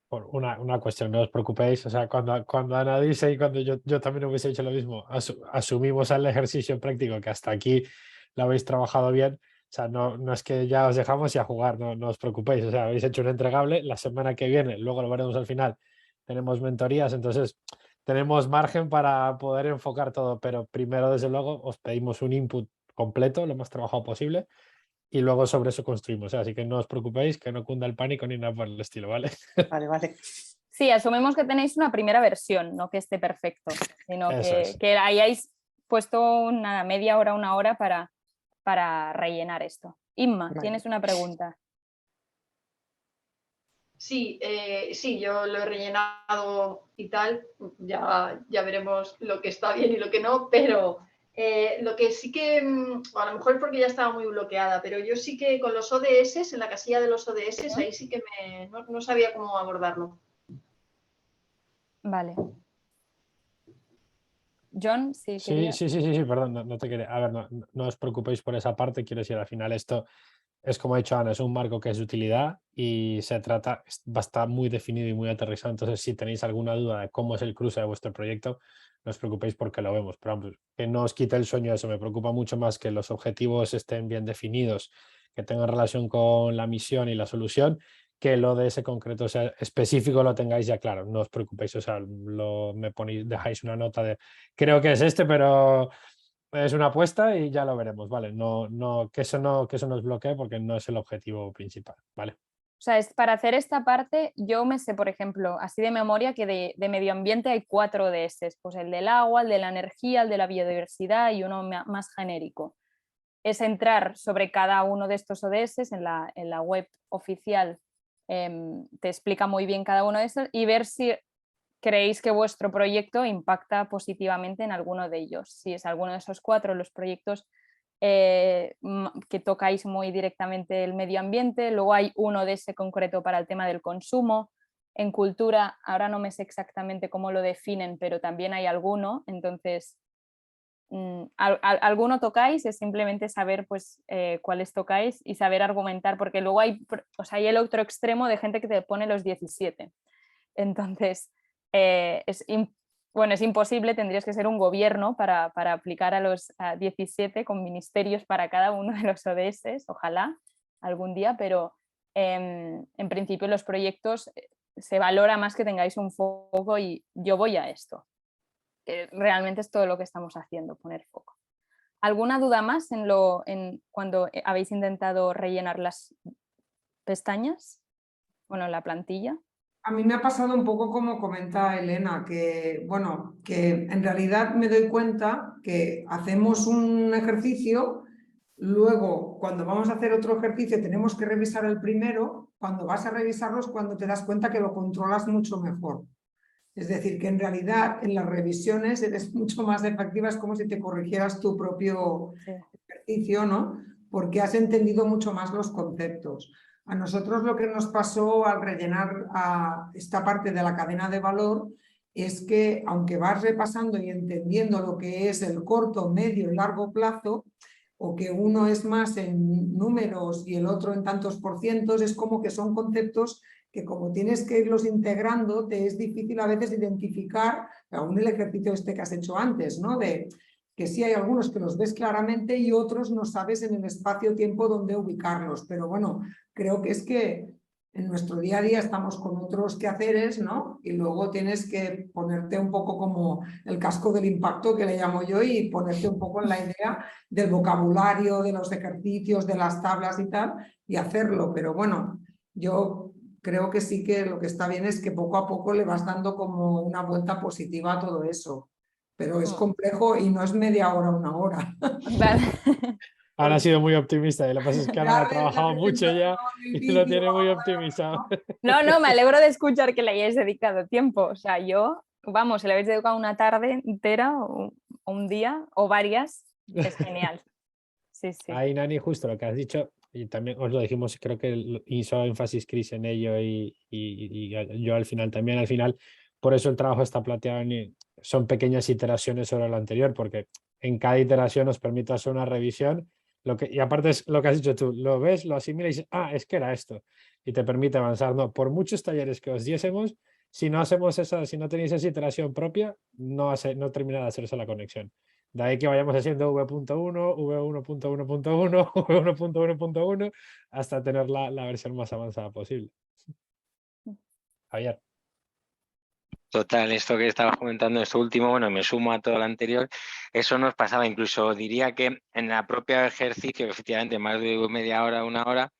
por una cuestión, no os preocupéis. O sea, cuando Ana dice y cuando yo también hubiese hecho lo mismo, asumimos al ejercicio práctico que hasta aquí lo habéis trabajado bien. O sea, no es que ya os dejamos y a jugar, no os preocupéis. O sea, habéis hecho un entregable. La semana que viene, luego lo veremos al final, tenemos mentorías, entonces tenemos margen para poder enfocar todo. Pero primero, desde luego, os pedimos un input completo, lo más trabajado posible, y luego sobre eso construimos. Así que no os preocupéis, que no cunda el pánico ni nada por el estilo, ¿vale? Vale, vale. Sí, asumimos que tenéis una primera versión, no que esté perfecto, sino Eso es. que hayáis puesto una media hora, una hora para rellenar esto. Inma, Vale. tienes una pregunta. Sí, sí, yo lo he rellenado y tal, ya veremos lo que está bien y lo que no, pero lo que sí que, a lo mejor es porque ya estaba muy bloqueada, pero yo sí que con los ODS, en la casilla de los ODS, ahí sí que no sabía cómo abordarlo. Vale. John, sí, quería. Sí, perdón, no te quería. A ver, no os preocupéis por esa parte, quiero decir, al final esto es como ha dicho Ana, es un marco que es de utilidad y va a estar muy definido y muy aterrizado. Entonces, si tenéis alguna duda de cómo es el cruce de vuestro proyecto, no os preocupéis porque lo vemos. Pero vamos, que no os quite el sueño eso, me preocupa mucho más que los objetivos estén bien definidos, que tengan relación con la misión y la solución, que lo de ese concreto, o sea, específico lo tengáis ya claro. No os preocupéis, o sea, dejáis una nota de creo que es este, pero es una apuesta y ya lo veremos, ¿vale? Que eso no os bloquee porque no es el objetivo principal, ¿vale? O sea, para hacer esta parte, yo me sé, por ejemplo, así de memoria, que de medio ambiente hay 4 ODS, pues el del agua, el de la energía, el de la biodiversidad y uno más genérico. Es entrar sobre cada uno de estos ODS en la web oficial, te explica muy bien cada uno de estos y ver si creéis que vuestro proyecto impacta positivamente en alguno de ellos. Si es alguno de esos 4 los proyectos que tocáis muy directamente el medio ambiente, luego hay uno de ese concreto para el tema del consumo. En cultura, ahora no me sé exactamente cómo lo definen, pero también hay alguno, entonces alguno tocáis, es simplemente saber pues cuáles tocáis y saber argumentar, porque luego hay el otro extremo de gente que te pone los 17. Entonces, es imposible, tendrías que ser un gobierno para aplicar a los 17 con ministerios para cada uno de los ODS, ojalá algún día, pero en principio los proyectos se valora más que tengáis un foco y yo voy a esto. Realmente es todo lo que estamos haciendo, poner foco. ¿Alguna duda más en cuando habéis intentado rellenar las pestañas? Bueno, la plantilla. A mí me ha pasado un poco como comenta Elena, que bueno, que en realidad me doy cuenta que hacemos un ejercicio, luego cuando vamos a hacer otro ejercicio tenemos que revisar el primero, cuando vas a revisarlos cuando te das cuenta que lo controlas mucho mejor. Es decir, que en realidad en las revisiones eres mucho más efectiva, es como si te corrigieras tu propio ejercicio, ¿no? Porque has entendido mucho más los conceptos. A nosotros lo que nos pasó al rellenar esta parte de la cadena de valor es que aunque vas repasando y entendiendo lo que es el corto, medio y largo plazo, o que uno es más en números y el otro en tantos por cientos, es como que son conceptos que como tienes que irlos integrando, te es difícil a veces identificar, aún el ejercicio este que has hecho antes, ¿no? De que sí hay algunos que los ves claramente y otros no sabes en el espacio-tiempo dónde ubicarlos. Pero bueno, creo que es que en nuestro día a día estamos con otros quehaceres, ¿no? Y luego tienes que ponerte un poco como el casco del impacto, que le llamo yo, y ponerte un poco en la idea del vocabulario, de los ejercicios, de las tablas y tal, y hacerlo. Pero bueno, yo creo que sí que lo que está bien es que poco a poco le vas dando como una vuelta positiva a todo eso. Pero es complejo y no es media hora, una hora. Vale. Ana ha sido muy optimista y lo que pasa es que Ana ha trabajado mucho ya y lo tiene muy optimizado. No, me alegro de escuchar que le hayáis dedicado tiempo. O sea, yo, vamos, si le habéis dedicado una tarde entera o un día o varias, es genial. Sí. Ahí, Nani, justo lo que has dicho, y también os lo dijimos, creo que hizo énfasis Chris en ello y yo al final también, por eso el trabajo está planteado son pequeñas iteraciones sobre lo anterior, porque en cada iteración nos permite hacer una revisión, y aparte es lo que has dicho tú, lo ves, lo asimilas y dices, es que era esto, y te permite avanzar. No, por muchos talleres que os diésemos, si no tenéis esa iteración propia, no termina de hacerse la conexión. De ahí que vayamos haciendo V.1, V1.1.1, V1.1.1, hasta tener la versión más avanzada posible. Javier. Total, esto que estabas comentando, esto último, bueno, me sumo a todo lo anterior, eso nos pasaba, incluso diría que en la propia ejercicio, efectivamente, más de media hora, una hora,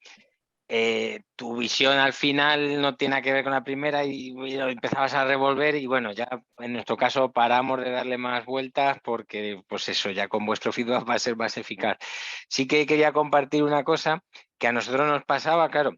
tu visión al final no tiene que ver con la primera y empezabas a revolver y bueno, ya en nuestro caso paramos de darle más vueltas porque pues eso, ya con vuestro feedback va a ser más eficaz. Sí que quería compartir una cosa que a nosotros nos pasaba, claro,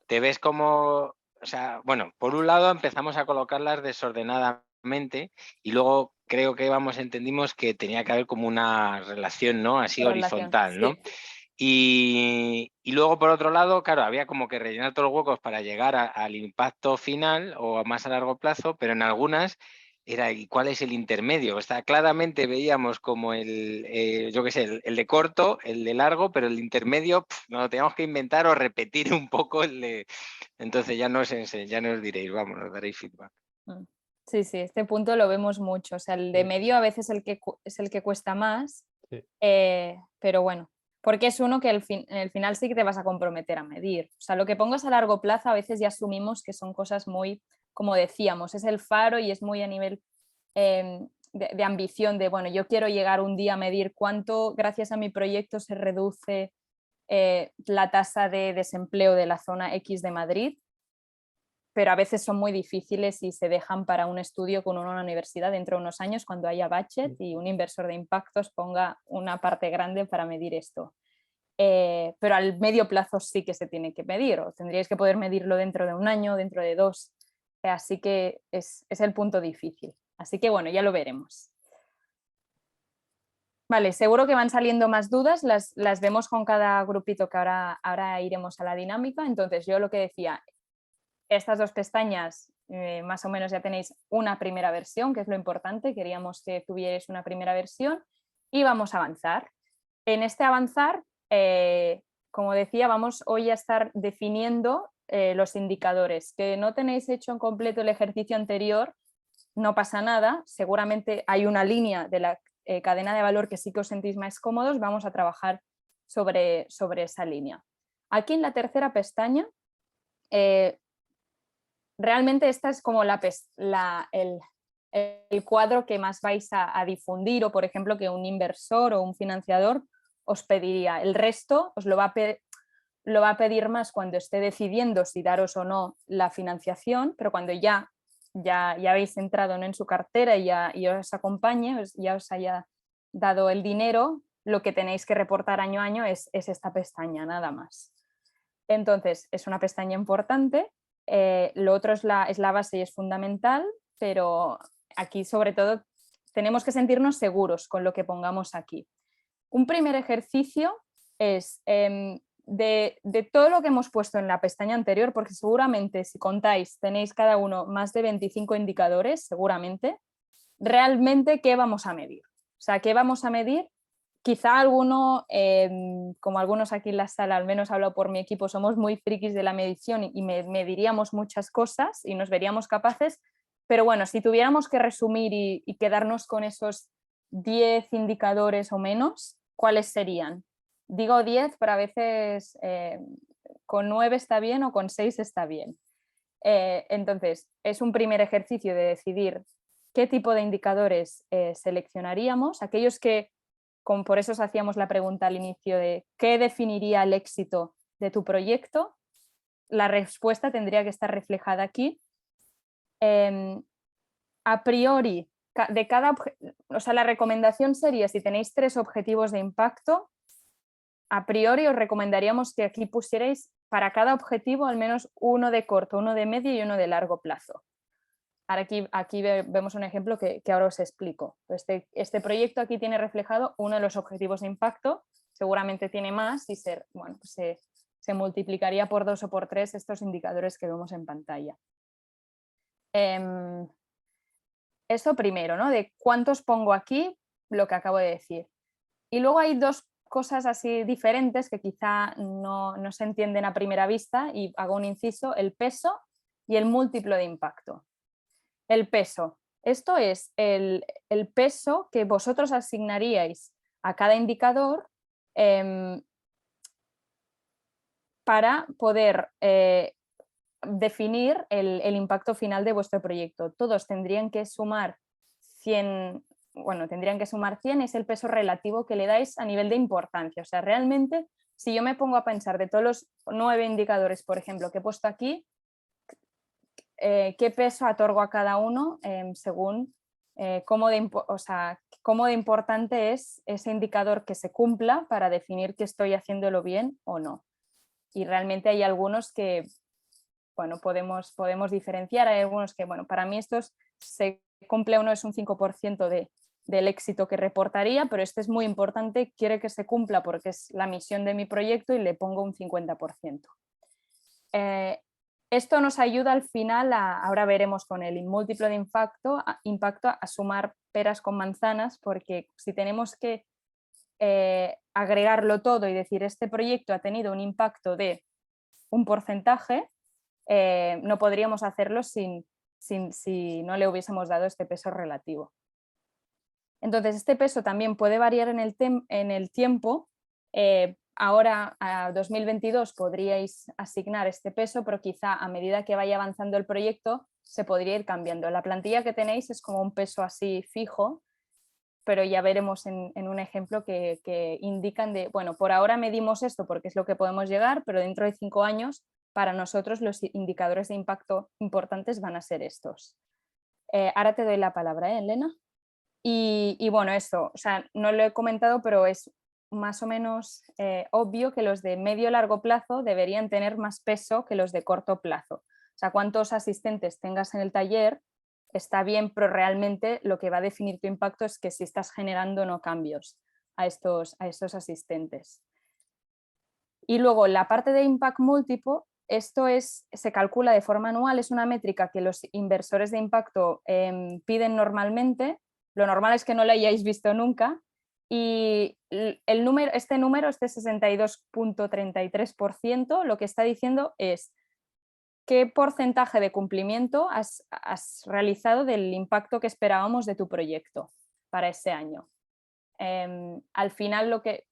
te ves como, o sea, bueno, por un lado empezamos a colocarlas desordenadamente y luego creo que entendimos que tenía que haber como una relación, ¿no? Así horizontal, ¿no? Sí. Y luego, por otro lado, claro, había como que rellenar todos los huecos para llegar al impacto final o más a largo plazo, pero en algunas era ¿y cuál es el intermedio? O sea, claramente veíamos como yo qué sé, el de corto, el de largo, pero el intermedio nos lo teníamos que inventar o repetir un poco el de... Entonces ya nos diréis, vamos, nos daréis feedback. Sí, este punto lo vemos mucho. O sea, el de medio a veces es el que cuesta más, Sí. pero bueno, porque es uno que en el final sí que te vas a comprometer a medir. O sea, lo que pongas a largo plazo a veces ya asumimos que son cosas muy, como decíamos, es el faro y es muy a nivel de ambición, de, bueno, yo quiero llegar un día a medir cuánto, gracias a mi proyecto, se reduce la tasa de desempleo de la zona X de Madrid, pero a veces son muy difíciles y se dejan para un estudio con una universidad dentro de unos años cuando haya budget y un inversor de impactos ponga una parte grande para medir esto. Pero al medio plazo sí que se tiene que medir, o tendríais que poder medirlo dentro de un año, dentro de 2, así que es el punto difícil. Así que bueno, ya lo veremos. Vale, seguro que van saliendo más dudas, las vemos con cada grupito que ahora iremos a la dinámica. Entonces yo lo que decía, estas dos pestañas más o menos ya tenéis una primera versión, que es lo importante, queríamos que tuvierais una primera versión y vamos a avanzar. En este avanzar, como decía, vamos hoy a estar definiendo los indicadores. Que no tenéis hecho en completo el ejercicio anterior, no pasa nada, seguramente hay una línea de la cadena de valor que sí que os sentís más cómodos, vamos a trabajar sobre esa línea. Aquí en la tercera pestaña, realmente esta es como el cuadro que más vais a difundir, o por ejemplo que un inversor o un financiador os pediría. El resto os lo va a pedir más cuando esté decidiendo si daros o no la financiación, pero cuando ya habéis entrado en su cartera y os acompañe, ya os haya dado el dinero, lo que tenéis que reportar año a año es esta pestaña, nada más. Entonces, es una pestaña importante. Lo otro es la base y es fundamental, pero aquí sobre todo tenemos que sentirnos seguros con lo que pongamos aquí. Un primer ejercicio es de todo lo que hemos puesto en la pestaña anterior, porque seguramente si contáis tenéis cada uno más de 25 indicadores, seguramente, realmente ¿qué vamos a medir? O sea, ¿qué vamos a medir? Quizá alguno, como algunos aquí en la sala, al menos hablo por mi equipo, somos muy frikis de la medición y mediríamos muchas cosas y nos veríamos capaces, pero bueno, si tuviéramos que resumir y quedarnos con esos 10 indicadores o menos, ¿cuáles serían? Digo 10, pero a veces con 9 está bien o con 6 está bien. Entonces, es un primer ejercicio de decidir qué tipo de indicadores seleccionaríamos, aquellos que, por eso os hacíamos la pregunta al inicio de ¿qué definiría el éxito de tu proyecto? La respuesta tendría que estar reflejada aquí. A priori, o sea, la recomendación sería, si tenéis 3 objetivos de impacto, a priori os recomendaríamos que aquí pusierais para cada objetivo al menos uno de corto, uno de medio y uno de largo plazo. Ahora aquí vemos un ejemplo que ahora os explico. Este proyecto aquí tiene reflejado uno de los objetivos de impacto, seguramente tiene más y se multiplicaría por 2 o por 3 estos indicadores que vemos en pantalla. Eso primero, ¿no? De cuántos pongo aquí, lo que acabo de decir. Y luego hay dos cosas así diferentes que quizá no se entienden a primera vista, y hago un inciso: el peso y el múltiplo de impacto. El peso. Esto es el peso que vosotros asignaríais a cada indicador para poder definir el impacto final de vuestro proyecto. Todos tendrían que sumar 100, tendrían que sumar 100, es el peso relativo que le dais a nivel de importancia. O sea, realmente, si yo me pongo a pensar de todos los 9 indicadores, por ejemplo, que he puesto aquí, qué peso otorgo a cada uno según cómo de importante es ese indicador que se cumpla para definir que estoy haciéndolo bien o no. Y realmente hay algunos que, bueno, podemos diferenciar. Hay algunos que, bueno, para mí estos se cumple uno, es un 5% del éxito que reportaría, pero este es muy importante, quiere que se cumpla porque es la misión de mi proyecto y le pongo un 50%. Esto nos ayuda al final, ahora veremos con el múltiplo de impacto a sumar peras con manzanas, porque si tenemos que agregarlo todo y decir este proyecto ha tenido un impacto de un porcentaje, no podríamos hacerlo si no le hubiésemos dado este peso relativo. Entonces, este peso también puede variar en el tiempo. Ahora, a 2022, podríais asignar este peso, pero quizá a medida que vaya avanzando el proyecto se podría ir cambiando. La plantilla que tenéis es como un peso así fijo, pero ya veremos en un ejemplo que indican de, bueno, por ahora medimos esto porque es lo que podemos llegar, pero dentro de 5 años para nosotros los indicadores de impacto importantes van a ser estos. Ahora te doy la palabra, Elena. Y bueno, esto, o sea, no lo he comentado, pero es más o menos obvio que los de medio largo plazo deberían tener más peso que los de corto plazo. O sea, cuántos asistentes tengas en el taller está bien, pero realmente lo que va a definir tu impacto es que si estás generando o no cambios a estos asistentes. Y luego la parte de impact múltiplo, esto se calcula de forma anual, es una métrica que los inversores de impacto piden normalmente. Lo normal es que no lo hayáis visto nunca, y este número, este 62.33%, lo que está diciendo es qué porcentaje de cumplimiento has realizado del impacto que esperábamos de tu proyecto para ese año. Al final, los que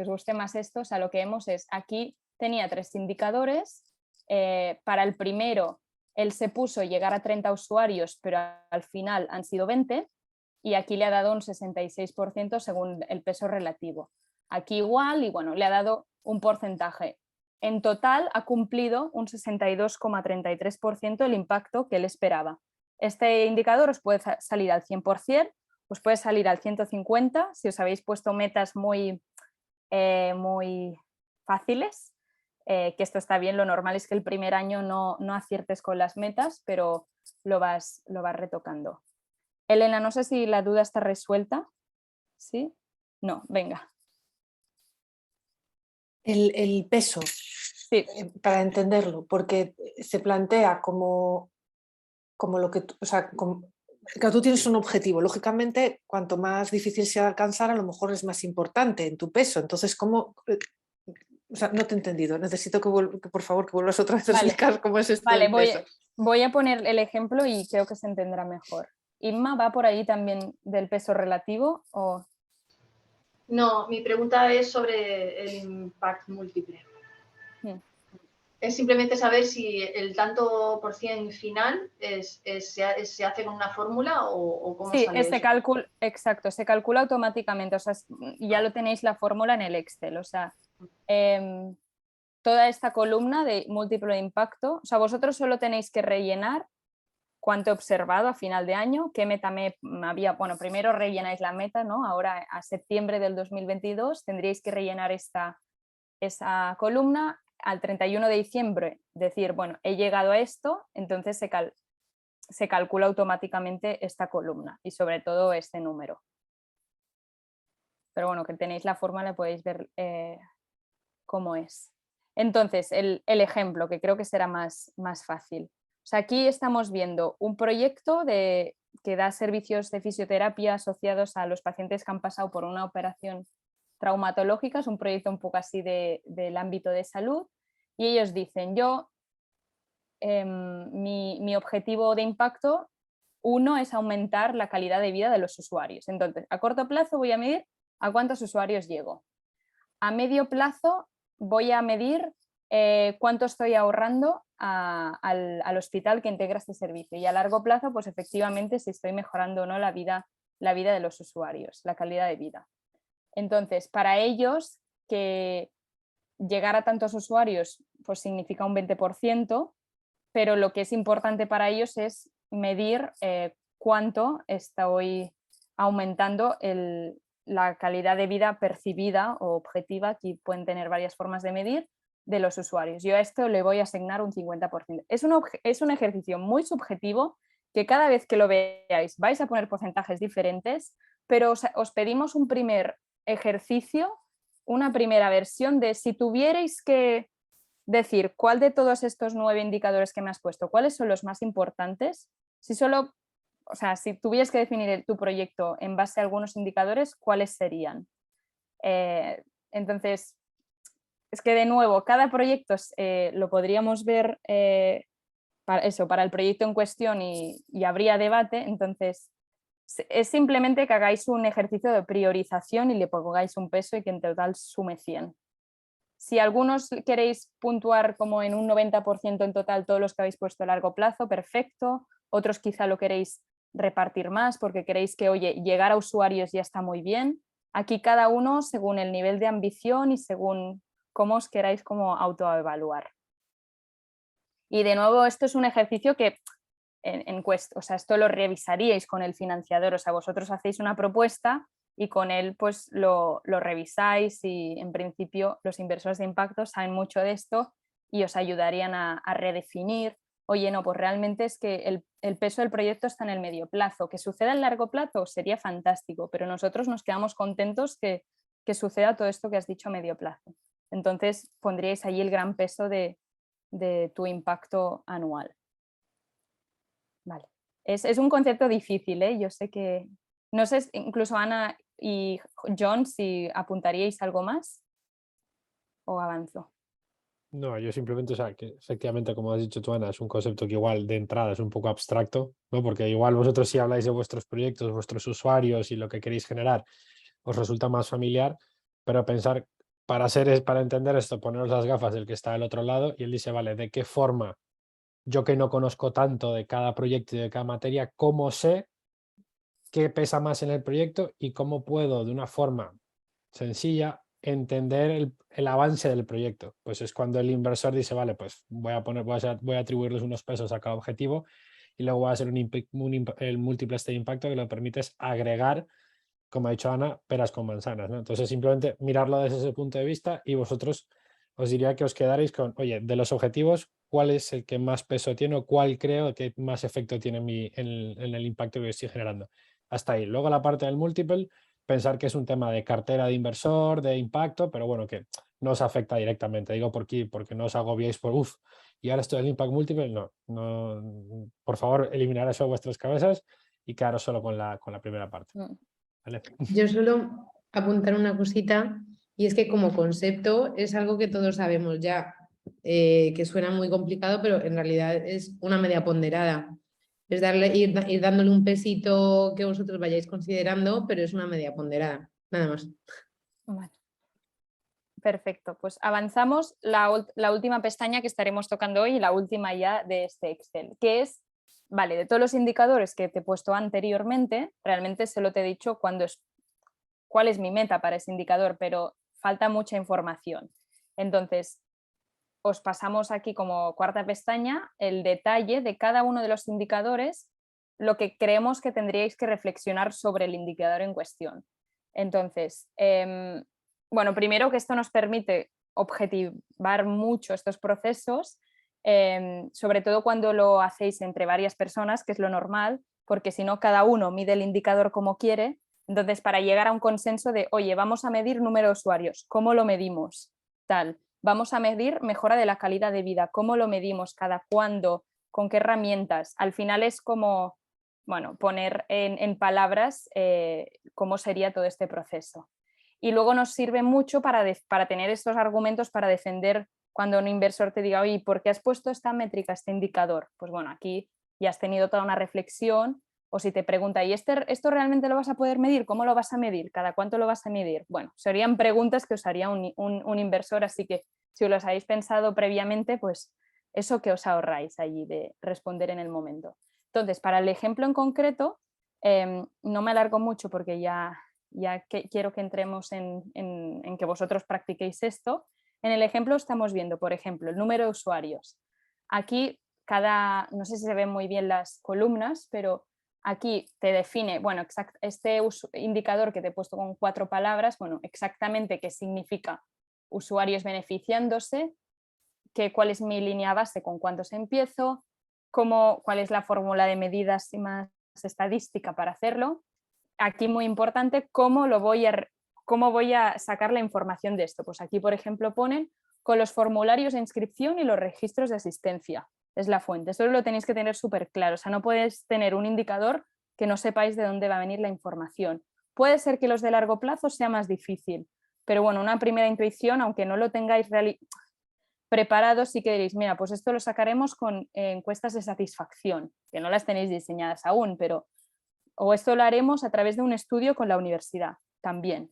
os guste más esto, o sea, lo que vemos es, aquí tenía 3 indicadores. Para el primero, él se puso llegar a 30 usuarios, pero al final han sido 20, y aquí le ha dado un 66% según el peso relativo. Aquí igual, y bueno, le ha dado un porcentaje. En total ha cumplido un 62,33% el impacto que él esperaba. Este indicador os puede salir al 100%, os puede salir al 150% si os habéis puesto metas muy fáciles, que esto está bien. Lo normal es que el primer año no aciertes con las metas, pero lo vas retocando. Elena, no sé si la duda está resuelta. ¿Sí? No, venga. El peso, sí. Para entenderlo, porque se plantea como lo que, o sea, que tú tienes un objetivo, lógicamente cuanto más difícil sea alcanzar, a lo mejor es más importante en tu peso. Entonces, ¿cómo? O sea, no te he entendido, necesito que por favor que vuelvas otra vez a explicar cómo es esto del peso. Voy a poner el ejemplo y creo que se entenderá mejor. Inma, ¿va por ahí también del peso relativo? ¿O? No, mi pregunta es sobre el impact múltiple. Es simplemente saber si el tanto por cien final se hace con una fórmula o cómo sale eso. Exacto, se calcula automáticamente. O sea, ya lo tenéis la fórmula en el Excel. O sea, toda esta columna de múltiplo de impacto, o sea, vosotros solo tenéis que rellenar cuánto he observado a final de año, qué meta había. Bueno, primero rellenáis la meta, ¿no? Ahora a septiembre del 2022 tendríais que rellenar esa columna. Al 31 de diciembre decir, bueno, he llegado a esto, entonces se calcula automáticamente esta columna y sobre todo este número. Pero bueno, que tenéis la forma, la podéis ver cómo es. Entonces, el ejemplo, que creo que será más fácil. O sea, aquí estamos viendo un proyecto que da servicios de fisioterapia asociados a los pacientes que han pasado por una operación traumatológica. Es un proyecto un poco así del ámbito de salud. Y ellos dicen, mi objetivo de impacto, uno, es aumentar la calidad de vida de los usuarios. Entonces, a corto plazo voy a medir a cuántos usuarios llego. A medio plazo voy a medir cuánto estoy ahorrando al hospital que integra este servicio. Y a largo plazo, pues efectivamente, si estoy mejorando o no la vida de los usuarios, la calidad de vida. Entonces, para ellos, que llegar a tantos usuarios pues significa un 20%, pero lo que es importante para ellos es medir cuánto estoy aumentando la calidad de vida percibida o objetiva, aquí pueden tener varias formas de medir, de los usuarios. Yo a esto le voy a asignar un 50%. Es un ejercicio muy subjetivo que cada vez que lo veáis vais a poner porcentajes diferentes, pero os pedimos un primer ejercicio, una primera versión de si tuvierais que decir cuál de todos estos 9 indicadores que me has puesto, cuáles son los más importantes, si tuvieras que definir tu proyecto en base a algunos indicadores, ¿cuáles serían? Entonces, es que de nuevo, cada proyecto lo podríamos ver para el proyecto en cuestión y habría debate, entonces es simplemente que hagáis un ejercicio de priorización y le pongáis un peso y que en total sume 100. Si algunos queréis puntuar como en un 90% en total todos los que habéis puesto a largo plazo, perfecto. Otros quizá lo queréis repartir más porque queréis que, oye, llegar a usuarios ya está muy bien. Aquí cada uno según el nivel de ambición y según cómo os queráis como autoevaluar. Y de nuevo, esto es un ejercicio que esto lo revisaríais con el financiador, o sea, vosotros hacéis una propuesta y con él pues lo revisáis y en principio los inversores de impacto saben mucho de esto y os ayudarían a redefinir, oye, no, pues realmente es que el peso del proyecto está en el medio plazo, que suceda en largo plazo sería fantástico, pero nosotros nos quedamos contentos que suceda todo esto que has dicho a medio plazo. Entonces pondríais allí el gran peso de tu impacto anual. Vale. Es un concepto difícil, ¿eh? Yo sé que, no sé, incluso Ana y John, si apuntaríais algo más o avanzo. No, yo simplemente, o sea, que efectivamente, como has dicho tú, Ana, es un concepto que igual de entrada es un poco abstracto, ¿no? Porque igual vosotros si habláis de vuestros proyectos, vuestros usuarios y lo que queréis generar, os resulta más familiar, pero pensar, para entender esto, poneros las gafas del que está al otro lado y él dice, vale, ¿de qué forma yo que no conozco tanto de cada proyecto y de cada materia, cómo sé qué pesa más en el proyecto y cómo puedo de una forma sencilla entender el avance del proyecto? Pues es cuando el inversor dice, vale, pues voy a atribuirles unos pesos a cada objetivo y luego voy a hacer el múltiple de impacto que lo permite es agregar, como ha dicho Ana, peras con manzanas, ¿no? Entonces simplemente mirarlo desde ese punto de vista y vosotros os diría que os quedaréis con, oye, de los objetivos, ¿cuál es el que más peso tiene o cuál creo que más efecto tiene en el impacto que estoy generando? Hasta ahí. Luego la parte del múltiple, pensar que es un tema de cartera de inversor, de impacto, pero bueno, que no os afecta directamente. Digo por aquí, porque no os agobiéis por, y ahora esto del impact múltiple, no, por favor, eliminar eso de vuestras cabezas y quedaros solo con la primera parte. ¿Vale? Yo solo apuntar una cosita, y es que como concepto es algo que todos sabemos ya, que suena muy complicado, pero en realidad es una media ponderada. Es ir dándole un pesito que vosotros vayáis considerando, pero es una media ponderada, nada más. Vale. Perfecto, pues avanzamos la última pestaña que estaremos tocando hoy y la última ya de este Excel, que es, vale, de todos los indicadores que te he puesto anteriormente, realmente solo te he dicho cuál es mi meta para ese indicador, pero falta mucha información. Entonces, os pasamos aquí como cuarta pestaña el detalle de cada uno de los indicadores, lo que creemos que tendríais que reflexionar sobre el indicador en cuestión. Entonces, bueno, primero que esto nos permite objetivar mucho estos procesos, sobre todo cuando lo hacéis entre varias personas, que es lo normal, porque si no cada uno mide el indicador como quiere. Entonces, para llegar a un consenso de, oye, vamos a medir número de usuarios, ¿cómo lo medimos? tal. Vamos a medir mejora de la calidad de vida. ¿Cómo lo medimos? ¿Cada cuándo? ¿Con qué herramientas? Al final es como, bueno, poner en palabras cómo sería todo este proceso. Y luego nos sirve mucho para tener estos argumentos para defender cuando un inversor te diga, oye, ¿por qué has puesto esta métrica, este indicador? Pues bueno, aquí ya has tenido toda una reflexión. O si te pregunta, ¿y esto realmente lo vas a poder medir? ¿Cómo lo vas a medir? ¿Cada cuánto lo vas a medir? Bueno, serían preguntas que os haría un inversor, así que si os los habéis pensado previamente, pues eso que os ahorráis allí de responder en el momento. Entonces, para el ejemplo en concreto, no me alargo mucho porque ya quiero que entremos en que vosotros practiquéis esto. En el ejemplo estamos viendo, por ejemplo, el número de usuarios. Aquí no sé si se ven muy bien las columnas, pero aquí te define, bueno, este indicador que te he puesto con 4 palabras, bueno, exactamente qué significa usuarios beneficiándose, cuál es mi línea base, con cuántos empiezo, cuál es la fórmula de medidas y más estadística para hacerlo. Aquí muy importante, cómo voy a sacar la información de esto. Pues aquí, por ejemplo, ponen con los formularios de inscripción y los registros de asistencia. Es la fuente. Eso lo tenéis que tener súper claro. O sea, no puedes tener un indicador que no sepáis de dónde va a venir la información. Puede ser que los de largo plazo sea más difícil, pero bueno, una primera intuición, aunque no lo tengáis preparado, sí que diréis, mira, pues esto lo sacaremos con encuestas de satisfacción, que no las tenéis diseñadas aún, o esto lo haremos a través de un estudio con la universidad también.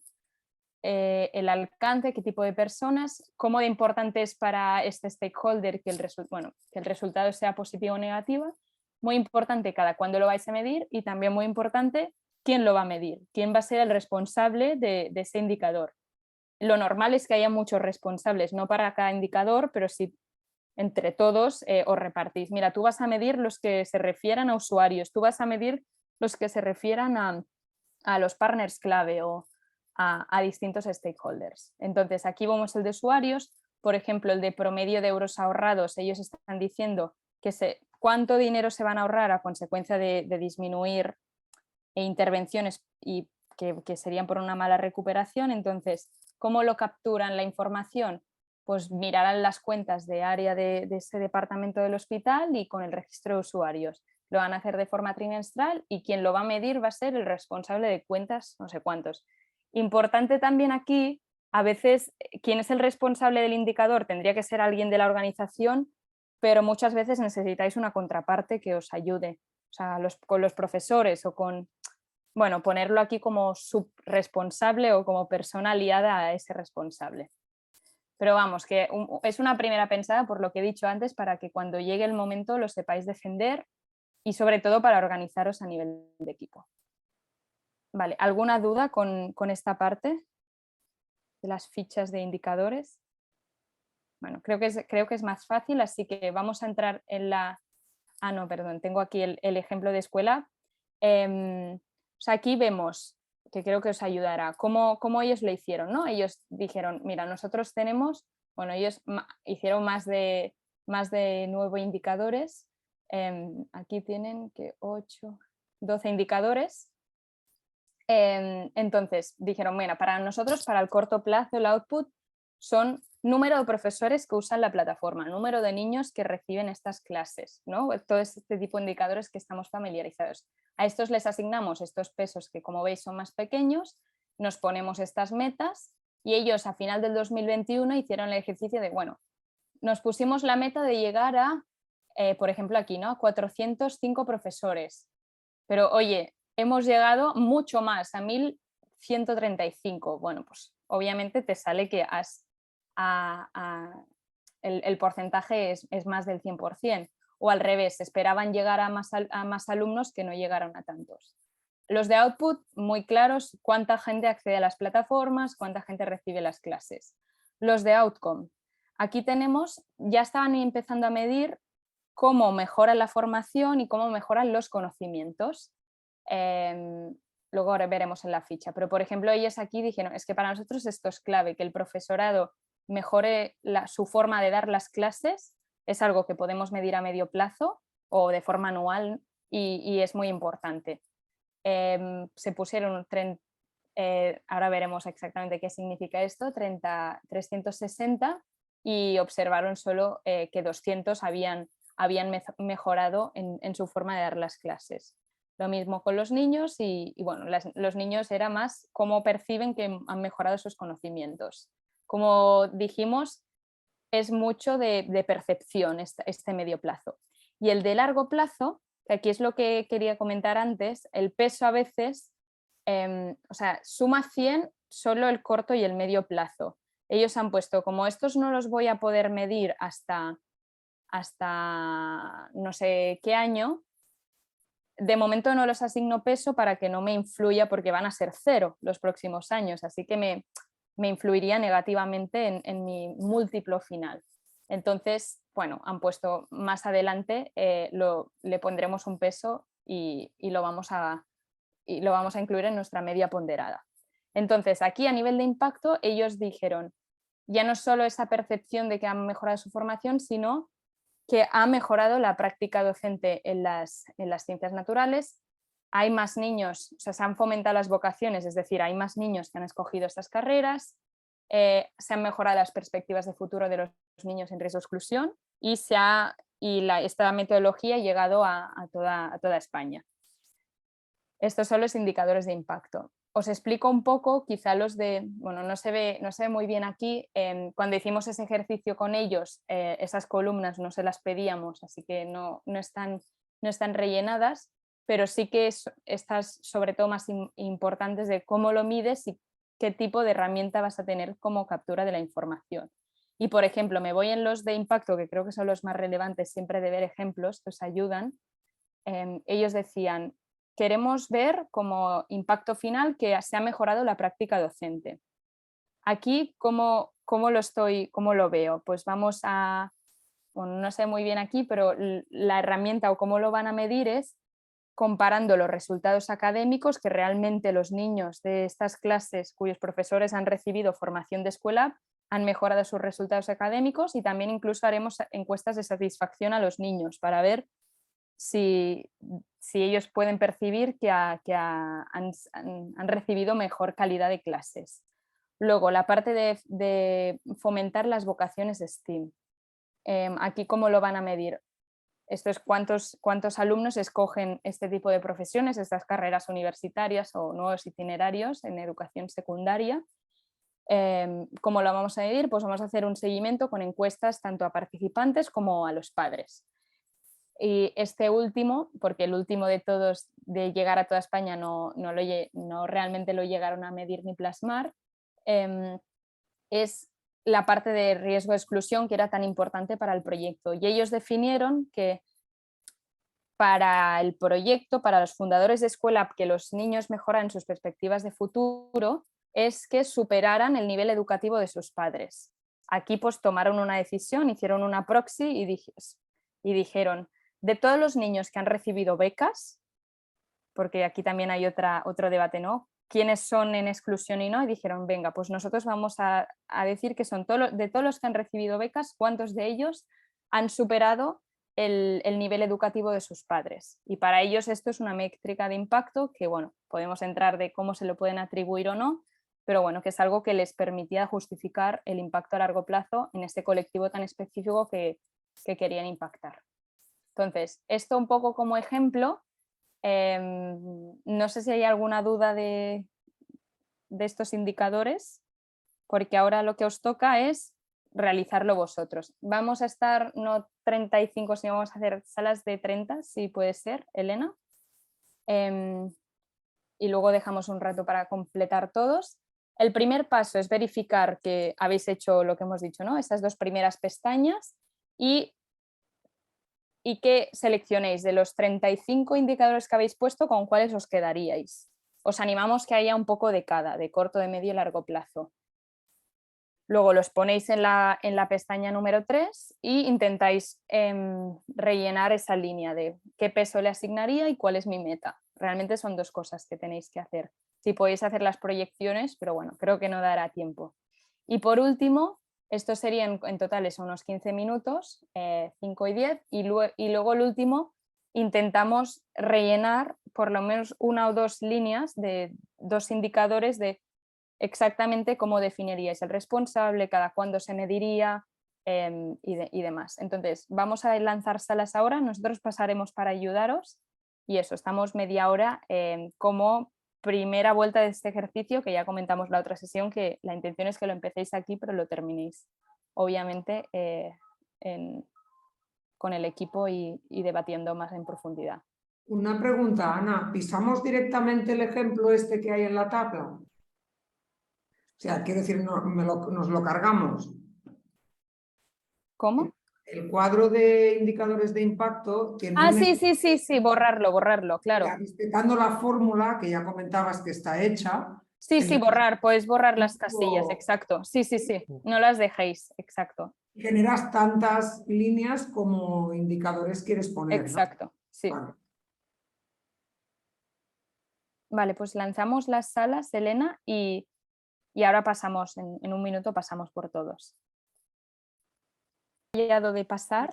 El alcance, qué tipo de personas, cómo de importante es para este stakeholder que el resultado sea positivo o negativo, muy importante cada cuándo lo vais a medir y también muy importante quién lo va a medir, quién va a ser el responsable de ese indicador. Lo normal es que haya muchos responsables, no para cada indicador, pero sí entre todos os repartís. Mira, tú vas a medir los que se refieran a usuarios, tú vas a medir los que se refieran a los partners clave o a distintos stakeholders. Entonces, aquí vemos el de usuarios, por ejemplo, el de promedio de euros ahorrados. Ellos están diciendo cuánto dinero se van a ahorrar a consecuencia de disminuir intervenciones y que serían por una mala recuperación. Entonces, ¿cómo lo capturan la información? Pues mirarán las cuentas de área de ese departamento del hospital y con el registro de usuarios. Lo van a hacer de forma trimestral y quien lo va a medir va a ser el responsable de cuentas, no sé cuántos. Importante también aquí, a veces, quien es el responsable del indicador tendría que ser alguien de la organización, pero muchas veces necesitáis una contraparte que os ayude. O sea, con los profesores o con, bueno, ponerlo aquí como subresponsable o como persona aliada a ese responsable. Pero vamos, que es una primera pensada por lo que he dicho antes para que cuando llegue el momento lo sepáis defender y sobre todo para organizaros a nivel de equipo. Vale, ¿alguna duda con esta parte de las fichas de indicadores? Bueno, creo que es más fácil, así que vamos a entrar en la... Ah, no, perdón, tengo aquí el ejemplo de escuela. O sea, aquí vemos, que creo que os ayudará, cómo ellos lo hicieron, ¿no? Ellos dijeron, mira, nosotros tenemos, bueno, ellos hicieron más de 9 indicadores. Aquí tienen que 12 indicadores. Entonces dijeron, bueno, para nosotros, para el corto plazo, el output son número de profesores que usan la plataforma, número de niños que reciben estas clases, ¿no? Todo este tipo de indicadores que estamos familiarizados. A estos les asignamos estos pesos que, como veis, son más pequeños, nos ponemos estas metas y ellos a final del 2021 hicieron el ejercicio de, bueno, nos pusimos la meta de llegar a, por ejemplo aquí, ¿no? 405 profesores, pero oye, hemos llegado mucho más, a 1135. Bueno, pues obviamente te sale que el porcentaje es más del 100%, o al revés, esperaban llegar a más alumnos que no llegaron a tantos. Los de output, muy claros, cuánta gente accede a las plataformas, cuánta gente recibe las clases. Los de outcome, aquí tenemos, ya estaban empezando a medir cómo mejora la formación y cómo mejoran los conocimientos. Luego ahora veremos en la ficha, pero por ejemplo ellos aquí dijeron, es que para nosotros esto es clave, que el profesorado mejore su forma de dar las clases, es algo que podemos medir a medio plazo o de forma anual y es muy importante. Se pusieron ahora veremos exactamente qué significa esto, 360, y observaron solo que 200 habían mejorado en su forma de dar las clases. Lo mismo con los niños y bueno, los niños era más cómo perciben que han mejorado sus conocimientos. Como dijimos, es mucho de percepción este medio plazo. Y el de largo plazo, que aquí es lo que quería comentar antes, el peso a veces, o sea, suma 100 solo el corto y el medio plazo. Ellos han puesto, como estos no los voy a poder medir hasta no sé qué año, de momento no los asigno peso para que no me influya porque van a ser 0 los próximos años, así que me influiría negativamente en mi múltiplo final. Entonces, bueno, han puesto más adelante, le pondremos un peso y lo vamos a incluir en nuestra media ponderada. Entonces, aquí a nivel de impacto, ellos dijeron, ya no solo esa percepción de que han mejorado su formación, sino que ha mejorado la práctica docente en las ciencias naturales. Hay más niños, o sea, se han fomentado las vocaciones, es decir, hay más niños que han escogido estas carreras, se han mejorado las perspectivas de futuro de los niños en riesgo de exclusión y esta metodología ha llegado a toda España. Estos son los indicadores de impacto. Os explico un poco, quizá los de, bueno, no se ve muy bien aquí, cuando hicimos ese ejercicio con ellos, esas columnas no se las pedíamos, así que no están rellenadas, pero sí que estas sobre todo más importantes de cómo lo mides y qué tipo de herramienta vas a tener como captura de la información. Y por ejemplo, me voy en los de impacto, que creo que son los más relevantes siempre de ver ejemplos que os ayudan. Ellos decían, queremos ver como impacto final que se ha mejorado la práctica docente. Aquí, ¿cómo lo veo? Pues vamos a, bueno, no sé muy bien aquí, pero la herramienta o cómo lo van a medir es comparando los resultados académicos que realmente los niños de estas clases cuyos profesores han recibido formación de escuela han mejorado sus resultados académicos, y también incluso haremos encuestas de satisfacción a los niños para ver si ellos pueden percibir que han recibido mejor calidad de clases. Luego, la parte de fomentar las vocaciones STEAM. Aquí, ¿cómo lo van a medir? Esto es cuántos alumnos escogen este tipo de profesiones, estas carreras universitarias o nuevos itinerarios en educación secundaria. ¿Cómo lo vamos a medir? Pues vamos a hacer un seguimiento con encuestas tanto a participantes como a los padres. Y este último, porque el último de todos de llegar a toda España no realmente lo llegaron a medir ni plasmar, es la parte de riesgo de exclusión que era tan importante para el proyecto. Y ellos definieron que para el proyecto, para los fundadores de escuela, que los niños mejoran sus perspectivas de futuro, es que superaran el nivel educativo de sus padres. Aquí pues tomaron una decisión, hicieron una proxy y dijeron, de todos los niños que han recibido becas, porque aquí también hay otro debate, ¿no? ¿Quiénes son en exclusión y no? Y dijeron, venga, pues nosotros vamos a decir que son de todos los que han recibido becas, ¿cuántos de ellos han superado el nivel educativo de sus padres? Y para ellos esto es una métrica de impacto que, bueno, podemos entrar de cómo se lo pueden atribuir o no, pero bueno, que es algo que les permitía justificar el impacto a largo plazo en este colectivo tan específico que querían impactar. Entonces, esto un poco como ejemplo. No sé si hay alguna duda de estos indicadores, porque ahora lo que os toca es realizarlo vosotros. Vamos a estar no 35, sino vamos a hacer salas de 30, si puede ser, Elena. Y luego dejamos un rato para completar todos. El primer paso es verificar que habéis hecho lo que hemos dicho, ¿no? Esas dos primeras pestañas y que seleccionéis de los 35 indicadores que habéis puesto con cuáles os quedaríais. Os animamos que haya un poco de cada, de corto, de medio y largo plazo. Luego los ponéis en la pestaña número 3 e intentáis rellenar esa línea de qué peso le asignaría y cuál es mi meta. Realmente son dos cosas que tenéis que hacer. Si podéis hacer las proyecciones, pero bueno, creo que no dará tiempo. Y por último, estos serían en total unos 15 minutos, 5 y 10, y luego el último intentamos rellenar por lo menos una o dos líneas de 2 indicadores de exactamente cómo definiríais el responsable, cada cuándo se mediría y demás. Entonces, vamos a lanzar salas ahora, nosotros pasaremos para ayudaros y eso, estamos media hora como primera vuelta de este ejercicio, que ya comentamos la otra sesión, que la intención es que lo empecéis aquí, pero lo terminéis, obviamente, con el equipo y debatiendo más en profundidad. Una pregunta, Ana, ¿pisamos directamente el ejemplo este que hay en la tabla? O sea, quiero decir, nos lo cargamos. ¿Cómo? El cuadro de indicadores de impacto tiene Ah, un sí, borrarlo, claro. respetando la fórmula que ya comentabas que está hecha. Sí, podéis borrar las casillas, exacto. Sí, no las dejéis, exacto. Generas tantas líneas como indicadores quieres poner, ¿no? Exacto, sí. Vale. Vale, pues lanzamos las salas, Elena, y ahora pasamos, en un minuto pasamos por todos. He llegado de pasar.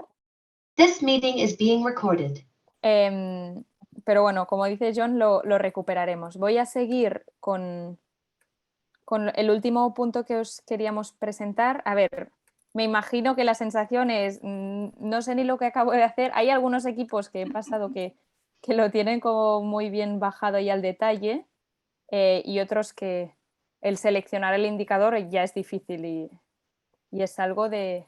This meeting is being recorded. Pero bueno, como dice John, lo recuperaremos. Voy a seguir con el último punto que os queríamos presentar. A ver, me imagino que la sensación es, no sé ni lo que acabo de hacer. Hay algunos equipos que he pasado que lo tienen como muy bien bajado y al detalle y otros que el seleccionar el indicador ya es difícil y es algo de,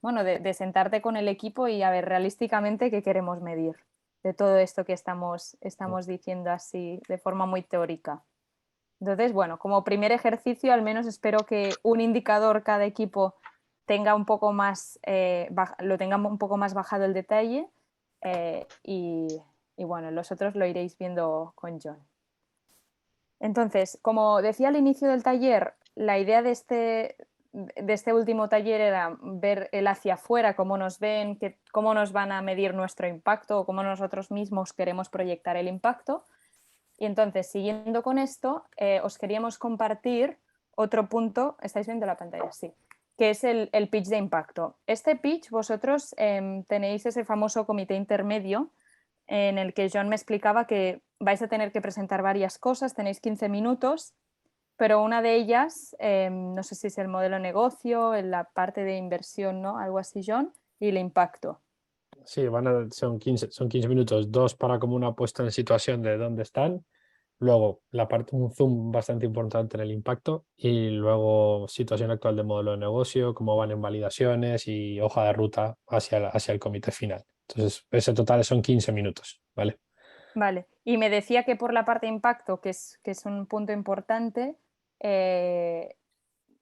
bueno, de sentarte con el equipo y a ver realísticamente qué queremos medir de todo esto que estamos diciendo así de forma muy teórica. Entonces, bueno, como primer ejercicio, al menos espero que un indicador cada equipo tenga un poco más, lo tenga un poco más bajado el detalle y bueno, los otros lo iréis viendo con John. Entonces, como decía al inicio del taller, la idea de este último taller era ver el hacia afuera, cómo nos ven, cómo nos van a medir nuestro impacto o cómo nosotros mismos queremos proyectar el impacto. Y entonces, siguiendo con esto, os queríamos compartir otro punto, ¿estáis viendo la pantalla? Sí, que es el pitch de impacto. Este pitch vosotros tenéis ese famoso comité intermedio en el que John me explicaba que vais a tener que presentar varias cosas, tenéis 15 minutos, pero una de ellas, no sé si es el modelo de negocio, en la parte de inversión, ¿no? Algo así, John, y el impacto. Sí, son 15 minutos, 2 para como una puesta en situación de dónde están, luego un zoom bastante importante en el impacto y luego situación actual del modelo de negocio, cómo van en validaciones y hoja de ruta hacia el comité final. Entonces, ese total son 15 minutos, ¿vale? Vale, y me decía que por la parte de impacto, que es un punto importante,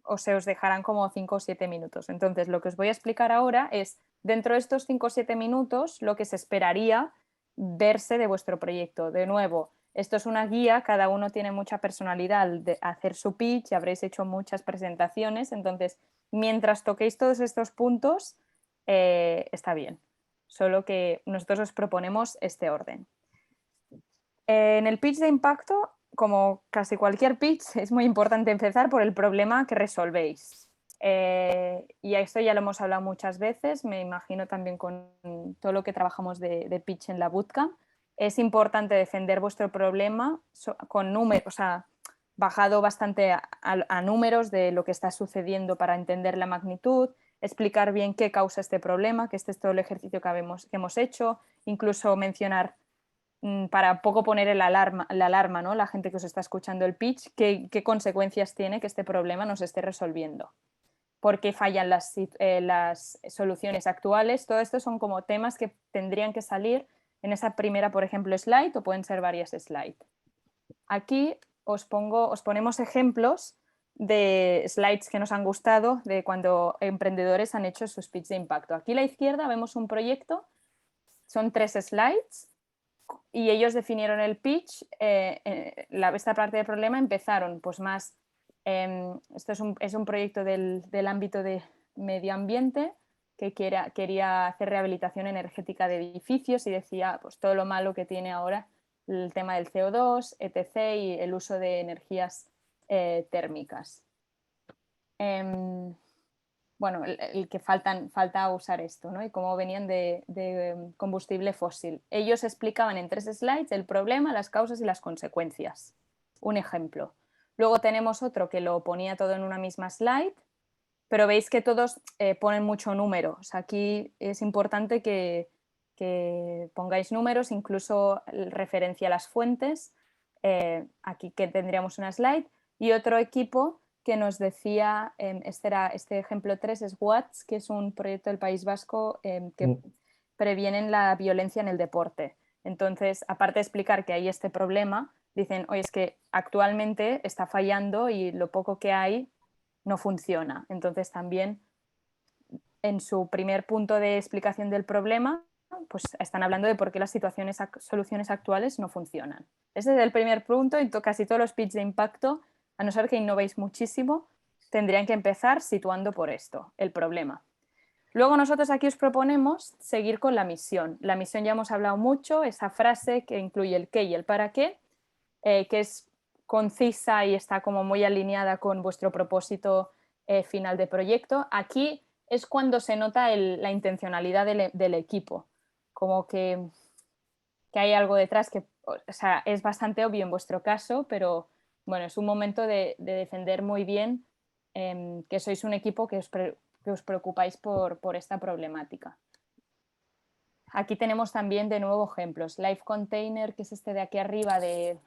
os dejarán como 5 o 7 minutos. Entonces, lo que os voy a explicar ahora es, dentro de estos 5 o 7 minutos, lo que se esperaría verse de vuestro proyecto. De nuevo, esto es una guía, cada uno tiene mucha personalidad de hacer su pitch, habréis hecho muchas presentaciones, entonces, mientras toquéis todos estos puntos, está bien. Solo que nosotros os proponemos este orden. En el pitch de impacto, como casi cualquier pitch, es muy importante empezar por el problema que resolvéis. Y a esto ya lo hemos hablado muchas veces, me imagino también con todo lo que trabajamos de pitch en la bootcamp. Es importante defender vuestro problema con números, o sea, bajado bastante a números de lo que está sucediendo para entender la magnitud, explicar bien qué causa este problema, que este es todo el ejercicio que hemos hecho, incluso mencionar para poco poner la alarma, ¿no? La gente que os está escuchando el pitch, qué consecuencias tiene que este problema nos esté resolviendo. ¿Por qué fallan las soluciones actuales? Todo esto son como temas que tendrían que salir en esa primera, por ejemplo, slide o pueden ser varias slides. Aquí os ponemos ejemplos de slides que nos han gustado de cuando emprendedores han hecho sus pitch de impacto. Aquí a la izquierda vemos un proyecto, son 3 slides. Y ellos definieron el pitch, esta parte del problema empezaron pues más, esto es un proyecto del ámbito de medio ambiente que quería hacer rehabilitación energética de edificios y decía pues todo lo malo que tiene ahora el tema del CO2, etc. y el uso de energías térmicas. bueno, el que falta usar esto, ¿no? Y cómo venían de combustible fósil. Ellos explicaban en 3 slides el problema, las causas y las consecuencias. Un ejemplo. Luego tenemos otro que lo ponía todo en una misma slide, pero veis que todos ponen mucho número. O sea, aquí es importante que pongáis números, incluso referencia a las fuentes. Aquí que tendríamos una slide. Y otro equipo que nos decía, este ejemplo 3 es WATS, que es un proyecto del País Vasco que previenen la violencia en el deporte. Entonces, aparte de explicar que hay este problema, dicen, oye, es que actualmente está fallando y lo poco que hay no funciona. Entonces, también en su primer punto de explicación del problema, pues están hablando de por qué las soluciones actuales no funcionan. Ese es el primer punto y casi todos los pitch de impacto, a no ser que innovéis muchísimo, tendrían que empezar situando por esto, el problema. Luego nosotros aquí os proponemos seguir con la misión. La misión ya hemos hablado mucho, esa frase que incluye el qué y el para qué, que es concisa y está como muy alineada con vuestro propósito final de proyecto. Aquí es cuando se nota la intencionalidad del equipo, como que hay algo detrás que, o sea, es bastante obvio en vuestro caso, pero bueno, es un momento de defender muy bien que sois un equipo que os preocupáis por esta problemática. Aquí tenemos también de nuevo ejemplos. Life Container, que es este de aquí arriba, de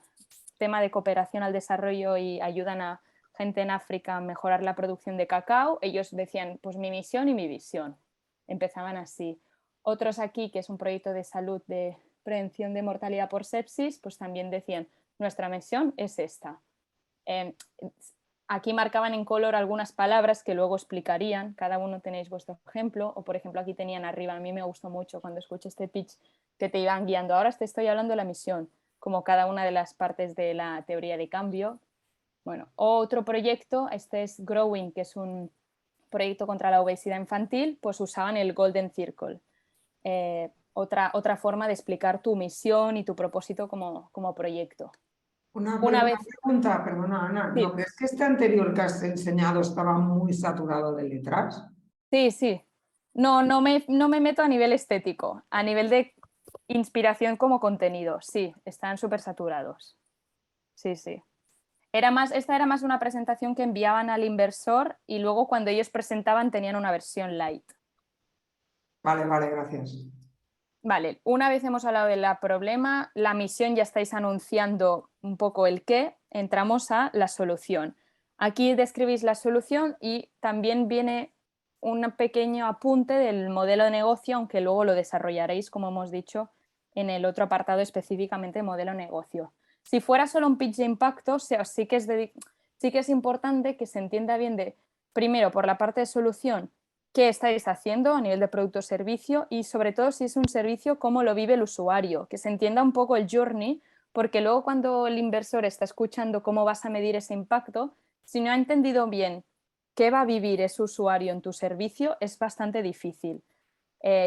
tema de cooperación al desarrollo y ayudan a gente en África a mejorar la producción de cacao. Ellos decían, pues mi misión y mi visión. Empezaban así. Otros aquí, que es un proyecto de salud de prevención de mortalidad por sepsis, pues también decían, nuestra misión es esta. Aquí marcaban en color algunas palabras que luego explicarían, cada uno tenéis vuestro ejemplo, o por ejemplo aquí tenían arriba, a mí me gustó mucho cuando escuché este pitch, que te iban guiando, ahora te estoy hablando de la misión, como cada una de las partes de la teoría de cambio. Bueno, otro proyecto, este es Growing, que es un proyecto contra la obesidad infantil, pues usaban el Golden Circle. Otra forma de explicar tu misión y tu propósito como proyecto. Una vez... pregunta, perdona Ana, Sí. ¿no crees que este anterior que has enseñado estaba muy saturado de letras? Sí. No me meto a nivel estético, a nivel de inspiración como contenido, sí, están súper saturados. Sí. Esta era más una presentación que enviaban al inversor y luego cuando ellos presentaban tenían una versión light. Vale, gracias. Vale, una vez hemos hablado del problema, la misión ya estáis anunciando un poco el qué, entramos a la solución. Aquí describís la solución y también viene un pequeño apunte del modelo de negocio, aunque luego lo desarrollaréis, como hemos dicho, en el otro apartado específicamente modelo de negocio. Si fuera solo un pitch de impacto, sí que es importante que se entienda bien primero, por la parte de solución, qué estáis haciendo a nivel de producto o servicio y sobre todo si es un servicio, cómo lo vive el usuario, que se entienda un poco el journey, porque luego cuando el inversor está escuchando cómo vas a medir ese impacto, si no ha entendido bien qué va a vivir ese usuario en tu servicio, es bastante difícil.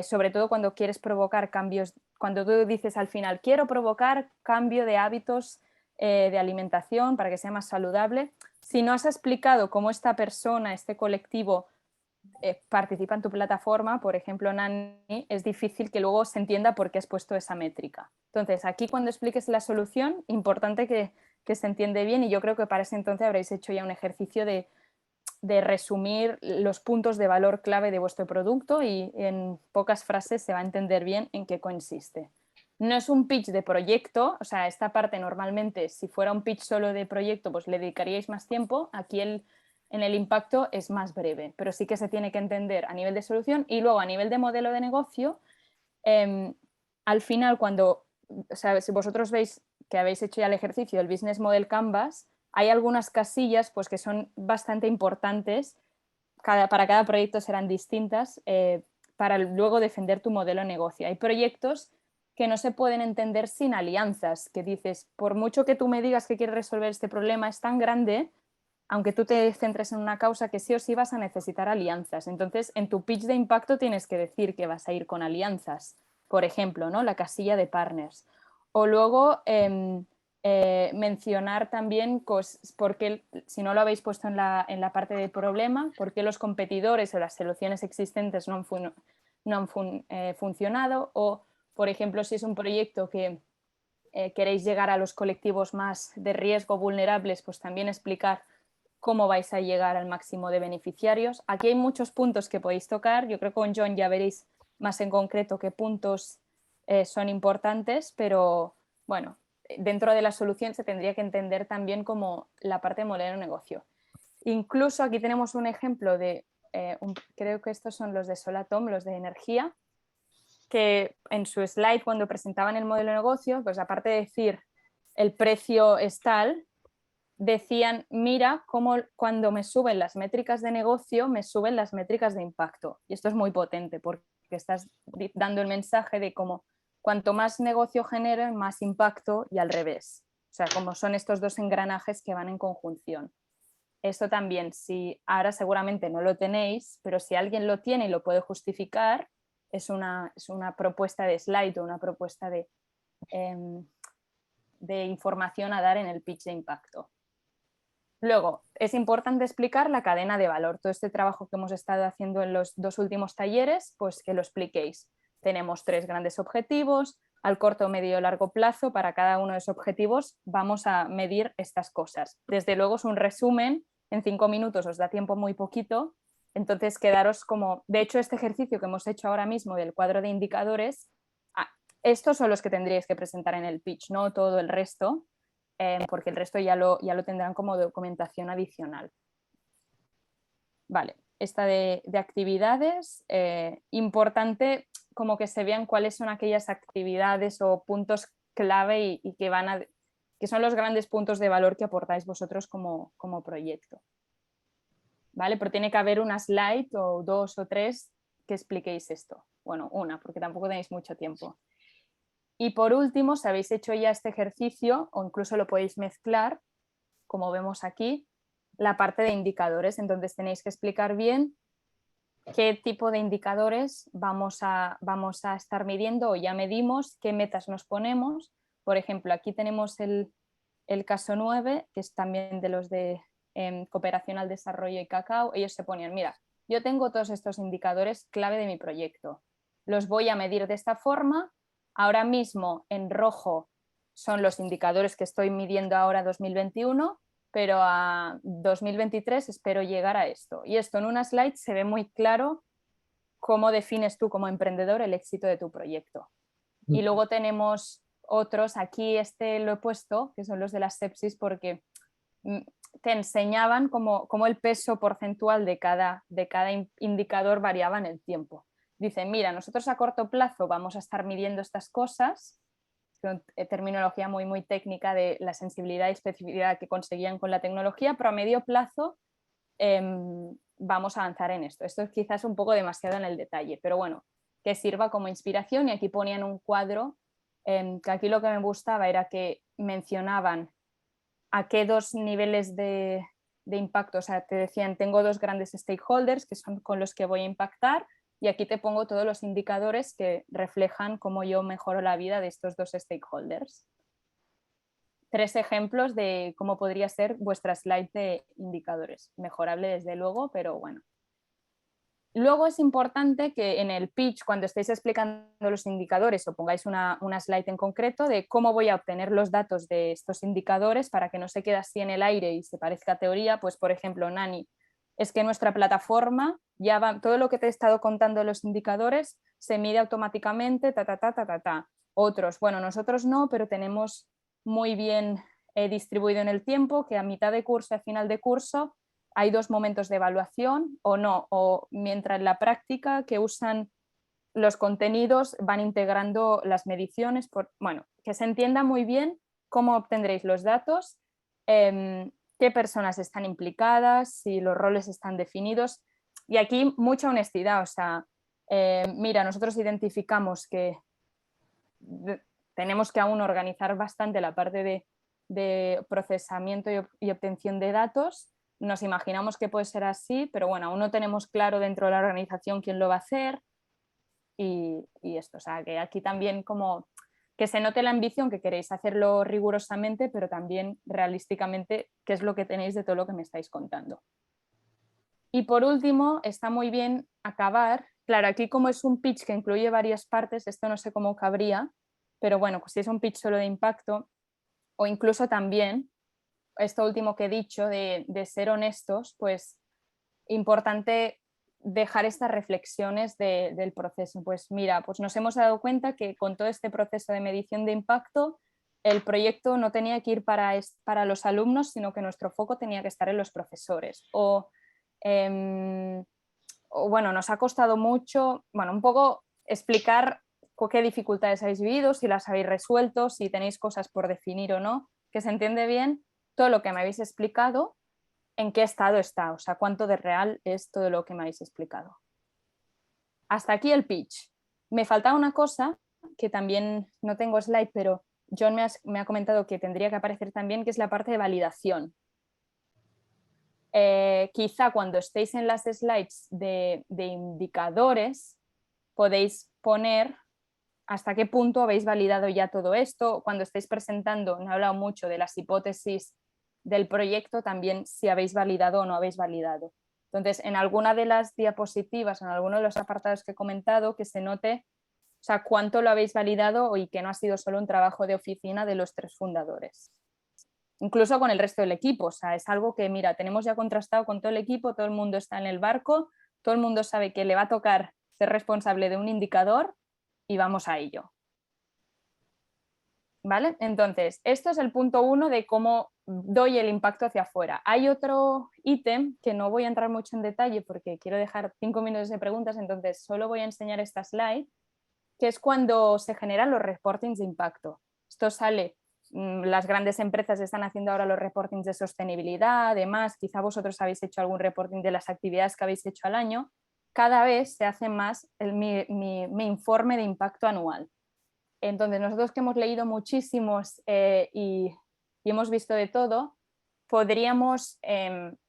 Sobre todo cuando quieres provocar cambios, cuando tú dices al final, quiero provocar cambio de hábitos de alimentación para que sea más saludable, si no has explicado cómo esta persona, este colectivo, participa en tu plataforma, por ejemplo Nani, es difícil que luego se entienda por qué has puesto esa métrica. Entonces, aquí cuando expliques la solución, importante que se entiende bien y yo creo que para ese entonces habréis hecho ya un ejercicio de resumir los puntos de valor clave de vuestro producto y en pocas frases se va a entender bien en qué consiste. No es un pitch de proyecto, o sea, esta parte normalmente, si fuera un pitch solo de proyecto, pues le dedicaríais más tiempo. Aquí en el impacto es más breve, pero sí que se tiene que entender a nivel de solución y luego a nivel de modelo de negocio, al final cuando, o sea, si vosotros veis que habéis hecho ya el ejercicio del Business Model Canvas, hay algunas casillas pues, que son bastante importantes, para cada proyecto serán distintas, para luego defender tu modelo de negocio. Hay proyectos que no se pueden entender sin alianzas, que dices, por mucho que tú me digas que quieres resolver este problema, es tan grande, aunque tú te centres en una causa, que sí o sí vas a necesitar alianzas. Entonces, en tu pitch de impacto tienes que decir que vas a ir con alianzas. Por ejemplo, ¿no? La casilla de partners. O luego, mencionar también, porque, si no lo habéis puesto en la parte del problema, por qué los competidores o las soluciones existentes no han funcionado, o por ejemplo si es un proyecto que queréis llegar a los colectivos más de riesgo vulnerables, pues también explicar cómo vais a llegar al máximo de beneficiarios. Aquí hay muchos puntos que podéis tocar, yo creo que con John ya veréis más en concreto qué puntos son importantes, pero bueno, dentro de la solución se tendría que entender también como la parte de modelo de negocio. Incluso aquí tenemos un ejemplo de, creo que estos son los de Solatom, los de energía, que en su slide cuando presentaban el modelo de negocio, pues aparte de decir el precio es tal, decían, mira cómo cuando me suben las métricas de negocio, me suben las métricas de impacto. Y esto es muy potente porque estás dando el mensaje de cómo cuanto más negocio genere, más impacto, y al revés. O sea, como son estos dos engranajes que van en conjunción. Esto también, si ahora seguramente no lo tenéis, pero si alguien lo tiene y lo puede justificar, es una propuesta de slide o una propuesta de información a dar en el pitch de impacto. Luego, es importante explicar la cadena de valor. Todo este trabajo que hemos estado haciendo en los 2 últimos talleres, pues que lo expliquéis. Tenemos 3 grandes objetivos, al corto, medio y largo plazo. Para cada uno de esos objetivos vamos a medir estas cosas. Desde luego es un resumen, en 5 minutos os da tiempo muy poquito, entonces quedaros como, de hecho este ejercicio que hemos hecho ahora mismo del cuadro de indicadores, estos son los que tendríais que presentar en el pitch, no todo el resto, porque el resto ya lo tendrán como documentación adicional. Vale, esta de actividades, importante como que se vean cuáles son aquellas actividades o puntos clave y que son los grandes puntos de valor que aportáis vosotros como proyecto. ¿Vale? Pero tiene que haber una slide o 2 o 3 que expliquéis esto. Bueno, una, porque tampoco tenéis mucho tiempo. Y por último, si habéis hecho ya este ejercicio, o incluso lo podéis mezclar, como vemos aquí, la parte de indicadores. Entonces tenéis que explicar bien qué tipo de indicadores vamos a estar midiendo o ya medimos, qué metas nos ponemos. Por ejemplo, aquí tenemos el caso 9, que es también de los de cooperación al desarrollo y Cacao. Ellos se ponían, mira, yo tengo todos estos indicadores clave de mi proyecto. Los voy a medir de esta forma. Ahora mismo en rojo son los indicadores que estoy midiendo ahora 2021, pero a 2023 espero llegar a esto. Y esto en una slide se ve muy claro cómo defines tú como emprendedor el éxito de tu proyecto. Y luego tenemos otros, aquí lo he puesto, que son los de la sepsis, porque te enseñaban cómo el peso porcentual de cada indicador variaba en el tiempo. Dicen, mira, nosotros a corto plazo vamos a estar midiendo estas cosas, terminología muy, muy técnica de la sensibilidad y especificidad que conseguían con la tecnología, pero a medio plazo vamos a avanzar en esto. Esto es quizás un poco demasiado en el detalle, pero bueno, que sirva como inspiración. Y aquí ponían un cuadro, que aquí lo que me gustaba era que mencionaban a qué 2 niveles de impacto, o sea, te decían, tengo 2 grandes stakeholders que son con los que voy a impactar, y aquí te pongo todos los indicadores que reflejan cómo yo mejoro la vida de estos 2 stakeholders. 3 ejemplos de cómo podría ser vuestra slide de indicadores. Mejorable desde luego, pero bueno. Luego es importante que en el pitch, cuando estéis explicando los indicadores, o pongáis una slide en concreto de cómo voy a obtener los datos de estos indicadores para que no se quede así en el aire y se parezca teoría. Pues por ejemplo, Nani, es que nuestra plataforma ya va, todo lo que te he estado contando de los indicadores se mide automáticamente, Otros, bueno, nosotros no, pero tenemos muy bien distribuido en el tiempo que a mitad de curso y a final de curso hay 2 momentos de evaluación o no, o mientras en la práctica que usan los contenidos van integrando las mediciones, bueno, que se entienda muy bien cómo obtendréis los datos, qué personas están implicadas, si los roles están definidos. Y aquí mucha honestidad, o sea, mira, nosotros identificamos que tenemos que aún organizar bastante la parte de procesamiento y obtención de datos. Nos imaginamos que puede ser así, pero bueno, aún no tenemos claro dentro de la organización quién lo va a hacer y esto. O sea, que aquí también como que se note la ambición, que queréis hacerlo rigurosamente, pero también realísticamente qué es lo que tenéis de todo lo que me estáis contando. Y por último, está muy bien acabar, claro, aquí como es un pitch que incluye varias partes, esto no sé cómo cabría, pero bueno, pues si es un pitch solo de impacto, o incluso también, esto último que he dicho de ser honestos, pues importante dejar estas reflexiones del proceso. Pues mira, pues nos hemos dado cuenta que con todo este proceso de medición de impacto, el proyecto no tenía que ir para los alumnos, sino que nuestro foco tenía que estar en los profesores. O bueno, nos ha costado mucho, bueno, un poco explicar qué dificultades habéis vivido, si las habéis resuelto, si tenéis cosas por definir o no, que se entiende bien todo lo que me habéis explicado, en qué estado está, o sea, cuánto de real es todo lo que me habéis explicado. Hasta aquí el pitch. Me faltaba una cosa que también no tengo slide, pero John me ha comentado que tendría que aparecer también, que es la parte de validación. Quizá cuando estéis en las slides de indicadores podéis poner hasta qué punto habéis validado ya todo esto. Cuando estéis presentando, no he hablado mucho de las hipótesis del proyecto, también si habéis validado o no habéis validado. Entonces, en alguna de las diapositivas, en alguno de los apartados que he comentado, que se note, o sea, cuánto lo habéis validado y que no ha sido solo un trabajo de oficina de los 3 fundadores. Incluso con el resto del equipo, o sea, es algo que, mira, tenemos ya contrastado con todo el equipo, todo el mundo está en el barco, todo el mundo sabe que le va a tocar ser responsable de un indicador y vamos a ello. ¿Vale? Entonces, esto es el punto 1 de cómo doy el impacto hacia afuera. Hay otro ítem que no voy a entrar mucho en detalle porque quiero dejar 5 minutos de preguntas, entonces solo voy a enseñar esta slide, que es cuando se generan los reportings de impacto. Esto sale, las grandes empresas están haciendo ahora los reportings de sostenibilidad, además, quizá vosotros habéis hecho algún reporting de las actividades que habéis hecho al año. Cada vez se hace más mi informe de impacto anual. Entonces, nosotros que hemos leído muchísimos y hemos visto de todo, podríamos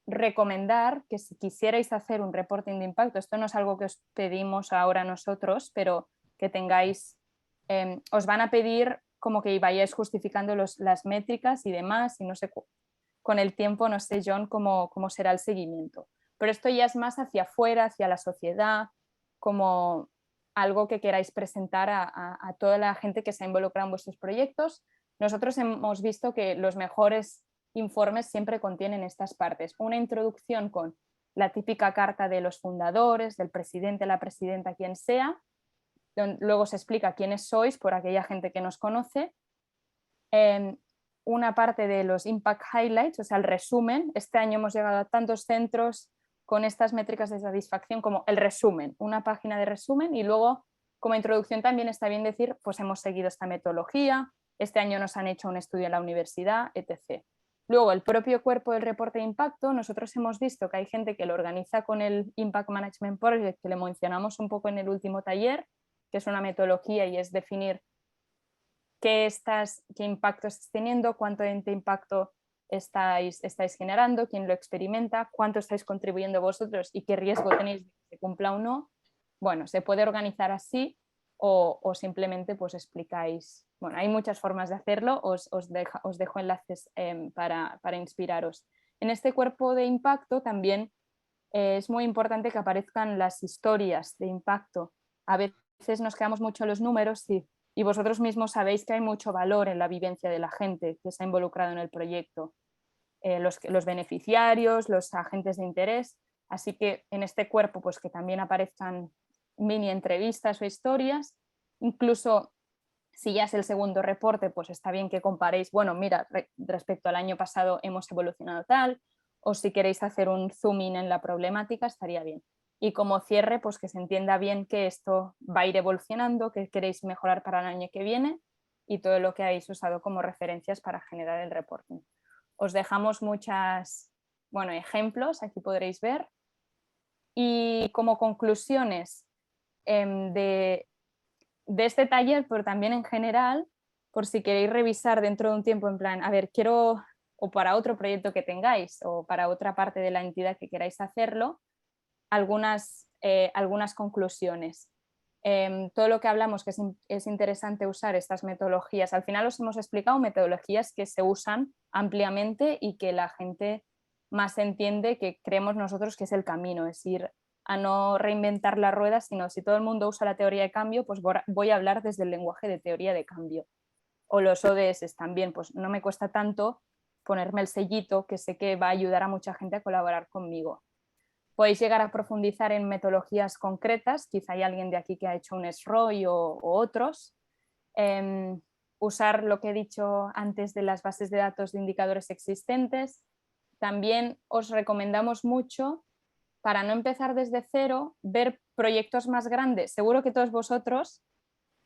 recomendar que si quisierais hacer un reporting de impacto, esto no es algo que os pedimos ahora nosotros, pero que tengáis, os van a pedir como que vayáis justificando las métricas y demás, y no sé, con el tiempo, no sé, John, cómo será el seguimiento. Pero esto ya es más hacia afuera, hacia la sociedad, como algo que queráis presentar a toda la gente que se ha involucrado en vuestros proyectos. Nosotros hemos visto que los mejores informes siempre contienen estas partes. Una introducción con la típica carta de los fundadores, del presidente, la presidenta, quien sea. Luego se explica quiénes sois por aquella gente que nos conoce. Una parte de los Impact Highlights, o sea, el resumen. Este año hemos llegado a tantos centros con estas métricas de satisfacción, como el resumen, una página de resumen, y luego como introducción también está bien decir, pues hemos seguido esta metodología, este año nos han hecho un estudio en la universidad, etc. Luego, el propio cuerpo del reporte de impacto, nosotros hemos visto que hay gente que lo organiza con el Impact Management Project, que le mencionamos un poco en el último taller, que es una metodología y es definir qué impacto estás teniendo, cuánto de impacto estáis generando, quién lo experimenta, cuánto estáis contribuyendo vosotros y qué riesgo tenéis de que se cumpla o no. Bueno, se puede organizar así o simplemente pues explicáis. Bueno, hay muchas formas de hacerlo, os dejo enlaces para inspiraros. En este cuerpo de impacto también es muy importante que aparezcan las historias de impacto. A veces nos quedamos mucho en los números y vosotros mismos sabéis que hay mucho valor en la vivencia de la gente que se ha involucrado en el proyecto, los beneficiarios, los agentes de interés, así que en este cuerpo pues que también aparezcan mini entrevistas o historias, incluso si ya es el segundo reporte, pues está bien que comparéis, bueno, mira, respecto al año pasado hemos evolucionado tal, o si queréis hacer un zoom in en la problemática, estaría bien. Y como cierre, pues que se entienda bien que esto va a ir evolucionando, que queréis mejorar para el año que viene y todo lo que habéis usado como referencias para generar el reporting. Os dejamos ejemplos, aquí podréis ver. Y como conclusiones de este taller, pero también en general, por si queréis revisar dentro de un tiempo en plan, a ver, quiero, o para otro proyecto que tengáis, o para otra parte de la entidad que queráis hacerlo, algunas conclusiones. todo lo que hablamos que es interesante usar estas metodologías. Al final os hemos explicado metodologías que se usan ampliamente y que la gente más entiende, que creemos nosotros que es el camino, es ir a no reinventar la rueda, sino si todo el mundo usa la teoría de cambio, pues voy a hablar desde el lenguaje de teoría de cambio. O los ODS también, pues no me cuesta tanto ponerme el sellito que sé que va a ayudar a mucha gente a colaborar conmigo. Podéis llegar a profundizar en metodologías concretas, quizá hay alguien de aquí que ha hecho un SROI o otros. Usar lo que he dicho antes de las bases de datos de indicadores existentes. También os recomendamos mucho, para no empezar desde cero, ver proyectos más grandes. Seguro que todos vosotros,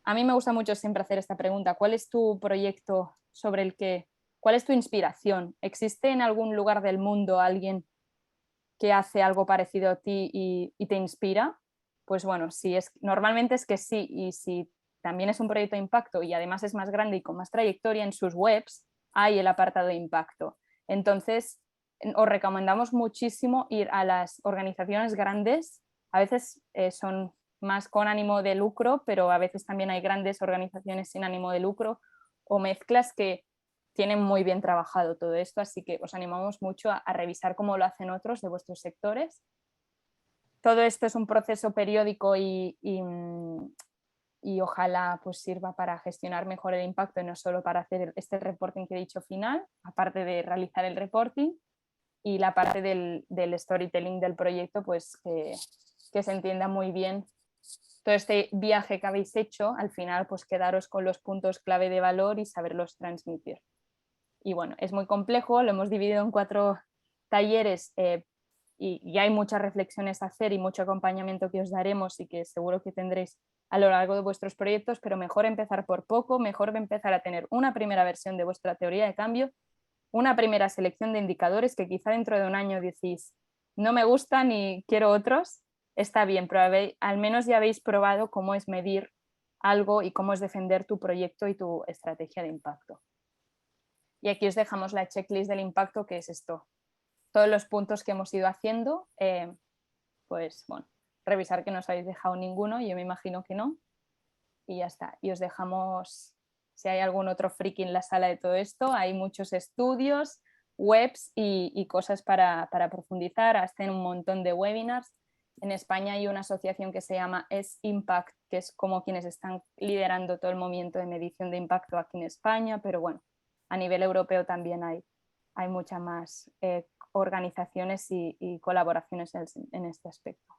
a mí me gusta mucho siempre hacer esta pregunta, ¿cuál es tu proyecto sobre el que, cuál es tu inspiración? ¿Existe en algún lugar del mundo alguien que hace algo parecido a ti y te inspira? Pues bueno, normalmente es que sí, y si también es un proyecto de impacto y además es más grande y con más trayectoria, en sus webs hay el apartado de impacto. Entonces, os recomendamos muchísimo ir a las organizaciones grandes, a veces son más con ánimo de lucro, pero a veces también hay grandes organizaciones sin ánimo de lucro o mezclas que tienen muy bien trabajado todo esto, así que os animamos mucho a revisar cómo lo hacen otros de vuestros sectores. Todo esto es un proceso periódico y ojalá pues sirva para gestionar mejor el impacto y no solo para hacer este reporting que he dicho final, aparte de realizar el reporting, y la parte del storytelling del proyecto, pues que se entienda muy bien todo este viaje que habéis hecho, al final pues quedaros con los puntos clave de valor y saberlos transmitir. Y bueno, es muy complejo, lo hemos dividido en 4 talleres y hay muchas reflexiones a hacer y mucho acompañamiento que os daremos y que seguro que tendréis a lo largo de vuestros proyectos, pero mejor empezar por poco, mejor empezar a tener una primera versión de vuestra teoría de cambio, una primera selección de indicadores que quizá dentro de un año decís no me gustan y quiero otros, está bien, pero al menos ya habéis probado cómo es medir algo y cómo es defender tu proyecto y tu estrategia de impacto. Y aquí os dejamos la checklist del impacto, que es esto. Todos los puntos que hemos ido haciendo, pues bueno, revisar que no os habéis dejado ninguno, yo me imagino que no. Y ya está. Y os dejamos, si hay algún otro friki en la sala de todo esto, hay muchos estudios, webs y cosas para profundizar, hacen un montón de webinars. En España hay una asociación que se llama S-Impact, que es como quienes están liderando todo el movimiento de medición de impacto aquí en España, pero bueno, a nivel europeo también hay muchas más organizaciones y colaboraciones en este aspecto.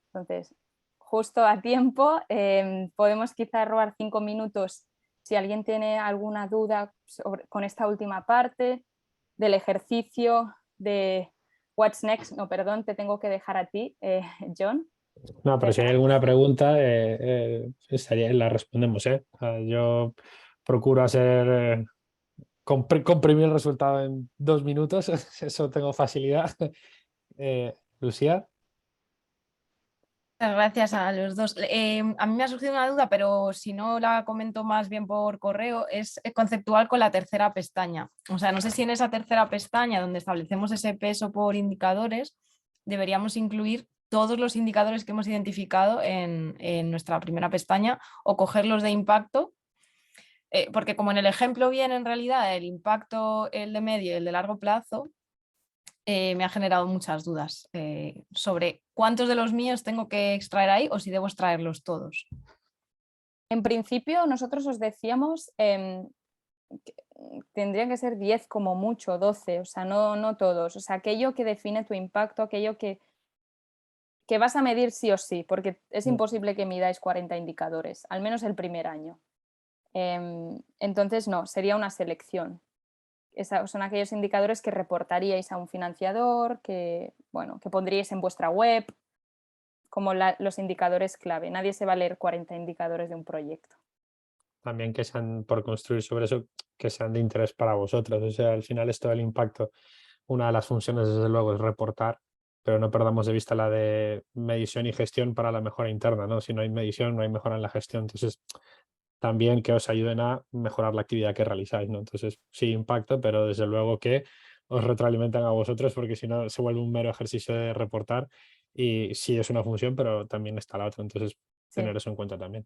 Entonces, justo a tiempo, podemos quizá robar 5 minutos si alguien tiene alguna duda con esta última parte del ejercicio de What's Next. No, perdón, te tengo que dejar a ti, John. No, pero si hay alguna pregunta, la respondemos. Yo procuro hacer comprimir el resultado en 2 minutos, eso tengo facilidad. Lucía. Muchas gracias a los dos. A mí me ha surgido una duda, pero si no la comento más bien por correo, es conceptual con la tercera pestaña. O sea, no sé si en esa tercera pestaña donde establecemos ese peso por indicadores, deberíamos incluir todos los indicadores que hemos identificado en nuestra primera pestaña o cogerlos de impacto, porque como en el ejemplo viene en realidad el impacto, el de medio y el de largo plazo, me ha generado muchas dudas sobre cuántos de los míos tengo que extraer ahí o si debo extraerlos todos. En principio nosotros os decíamos que tendrían que ser 10 como mucho, 12, o sea, no todos, o sea, aquello que define tu impacto, aquello que vas a medir sí o sí, porque es imposible que midáis 40 indicadores, al menos el primer año. Entonces no, sería una selección. Son aquellos indicadores que reportaríais a un financiador, que pondríais en vuestra web, como los indicadores clave. Nadie se va a leer 40 indicadores de un proyecto. También que sean, por construir sobre eso, que sean de interés para vosotros. O sea, al final esto del impacto, una de las funciones desde luego es reportar, pero no perdamos de vista la de medición y gestión para la mejora interna, ¿no? Si no hay medición, no hay mejora en la gestión. Entonces, también que os ayuden a mejorar la actividad que realizáis, ¿no? Entonces, sí impacto, pero desde luego que os retroalimentan a vosotros, porque si no se vuelve un mero ejercicio de reportar y sí es una función, pero también está la otra. Entonces, tener eso en cuenta también.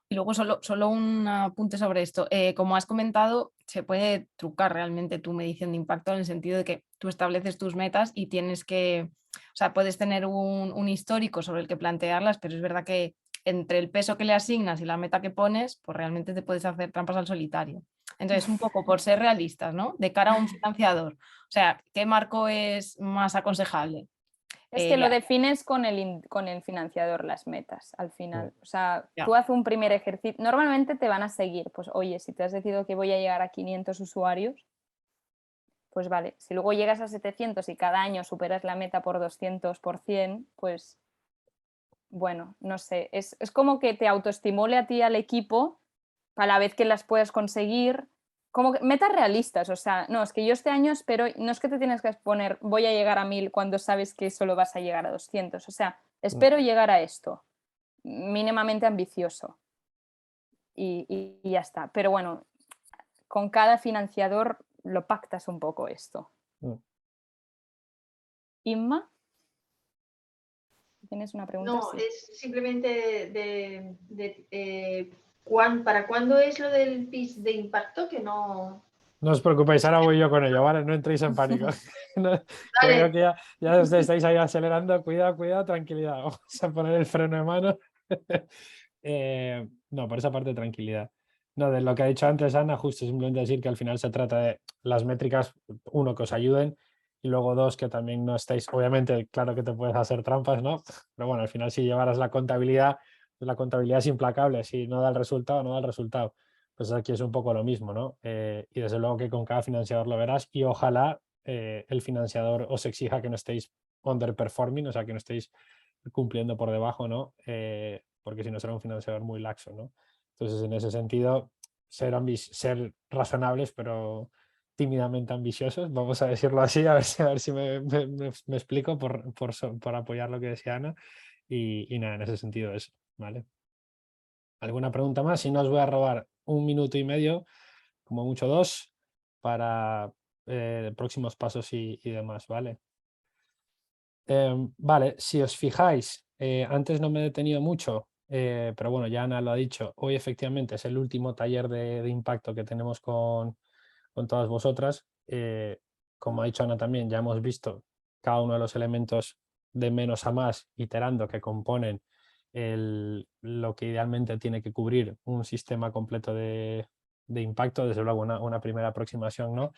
Y luego solo un apunte sobre esto. Como has comentado, se puede trucar realmente tu medición de impacto en el sentido de que tú estableces tus metas y tienes que, o sea, puedes tener un histórico sobre el que plantearlas, pero es verdad que entre el peso que le asignas y la meta que pones, pues realmente te puedes hacer trampas al solitario. Entonces, un poco por ser realistas, ¿no? De cara a un financiador, o sea, ¿qué marco es más aconsejable? Es que lo defines con el financiador las metas al final. O sea, Ya. tú haces un primer ejercicio. Normalmente te van a seguir. Pues oye, si te has decidido que voy a llegar a 500 usuarios, pues vale. Si luego llegas a 700 y cada año superas la meta por 200%, pues bueno, no sé. Es como que te autoestimule a ti al equipo a la vez que las puedas conseguir. Como metas realistas, o sea, no, es que yo este año espero, no es que te tienes que poner voy a llegar a 1000 cuando sabes que solo vas a llegar a 200, o sea, espero llegar a esto, mínimamente ambicioso y ya está, pero bueno, con cada financiador lo pactas un poco esto. Inma, ¿tienes una pregunta? No, sí. es simplemente ¿para cuándo es lo del PIS de impacto? Que no... No os preocupéis, ahora voy yo con ello, ¿vale? No entréis en pánico. Que Vale. veo que ya os estáis ahí acelerando. Cuidado, tranquilidad. Vamos a poner el freno de mano. No, por esa parte, tranquilidad. No, de lo que ha dicho antes Ana, justo simplemente decir que al final se trata de las métricas, uno, que os ayuden, y luego dos, que también no estáis, obviamente, claro que te puedes hacer trampas, ¿no? Pero bueno, al final si llevaras la contabilidad es implacable, si no da el resultado, no da el resultado. Pues aquí es un poco lo mismo, ¿no? Y desde luego que con cada financiador lo verás y ojalá el financiador os exija que no estéis underperforming, o sea, que no estéis cumpliendo por debajo, ¿no? Porque si no será un financiador muy laxo, ¿no? Entonces, en ese sentido, ser razonables, pero tímidamente ambiciosos, vamos a decirlo así, a ver si me explico por apoyar lo que decía Ana. Y nada, en ese sentido eso, ¿vale? ¿Alguna pregunta más? Si no, os voy a robar 1 minuto y medio, como mucho 2, para próximos pasos y demás, ¿vale? Vale, si os fijáis, antes no me he detenido mucho, pero bueno, ya Ana lo ha dicho, hoy efectivamente es el último taller de impacto que tenemos con todas vosotras. Como ha dicho Ana también, ya hemos visto cada uno de los elementos de menos a más iterando que componen lo que idealmente tiene que cubrir un sistema completo de impacto, desde luego una primera aproximación, ¿no?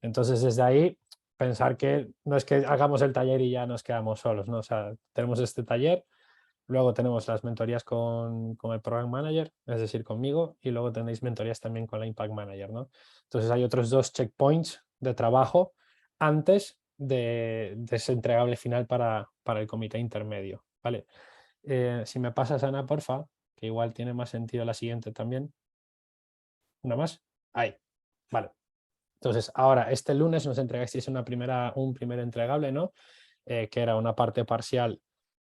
Entonces, desde ahí, pensar que no es que hagamos el taller y ya nos quedamos solos, ¿no? O sea, tenemos este taller, luego tenemos las mentorías con el Program Manager, es decir, conmigo, y luego tenéis mentorías también con la Impact Manager, ¿no? Entonces, hay otros 2 checkpoints de trabajo antes de ese entregable final para el comité intermedio, ¿vale? Si me pasas, Ana, porfa, que igual tiene más sentido la siguiente también. ¿Una más? Ahí, vale. Entonces, ahora, este lunes nos entregasteis un primer entregable, ¿no? Que era una parte parcial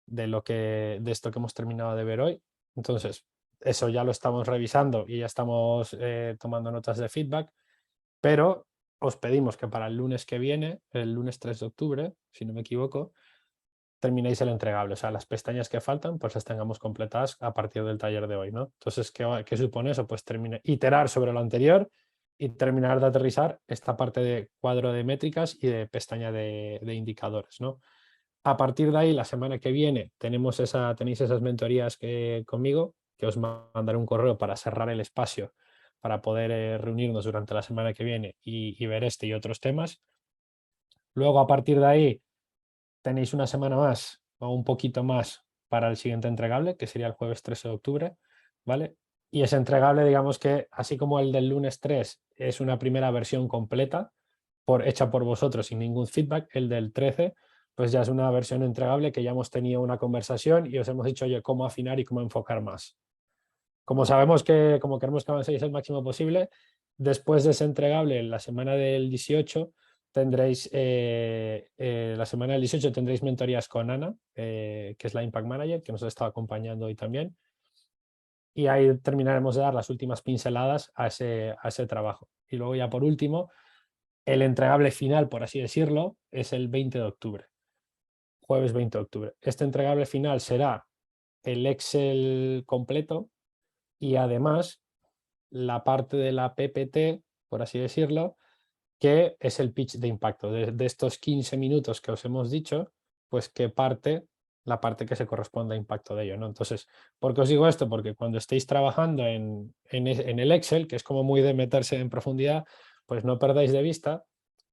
de esto que hemos terminado de ver hoy. Entonces, eso ya lo estamos revisando y ya estamos tomando notas de feedback, pero os pedimos que para el lunes que viene, el lunes 3 de octubre, si no me equivoco, terminéis el entregable. O sea, las pestañas que faltan, pues las tengamos completadas a partir del taller de hoy, ¿no? Entonces, ¿qué supone eso? Pues iterar sobre lo anterior y terminar de aterrizar esta parte de cuadro de métricas y de pestaña de indicadores, ¿no? A partir de ahí, la semana que viene, tenéis esas mentorías conmigo, que os mandaré un correo para cerrar el espacio para poder reunirnos durante la semana que viene y ver este y otros temas. Luego, a partir de ahí, tenéis una semana más o un poquito más para el siguiente entregable, que sería el jueves 13 de octubre, ¿vale? Y ese entregable, digamos que, así como el del lunes 3 es una primera versión completa, hecha por vosotros sin ningún feedback, el del 13, pues ya es una versión entregable que ya hemos tenido una conversación y os hemos dicho, oye, cómo afinar y cómo enfocar más. Como sabemos que, como queremos que avancéis el máximo posible, después de ese entregable, en la semana del 18, tendréis, la semana del 18 tendréis mentorías con Ana, que es la Impact Manager, que nos ha estado acompañando hoy también. Y ahí terminaremos de dar las últimas pinceladas a ese trabajo. Y luego ya por último, el entregable final, por así decirlo, es el 20 de octubre, jueves 20 de octubre. Este entregable final será el Excel completo y además la parte de la PPT, por así decirlo, que es el pitch de impacto. De estos 15 minutos que os hemos dicho, pues que la parte que se corresponde a impacto de ello, ¿no? Entonces, ¿por qué os digo esto? Porque cuando estéis trabajando en el Excel, que es como muy de meterse en profundidad, pues no perdáis de vista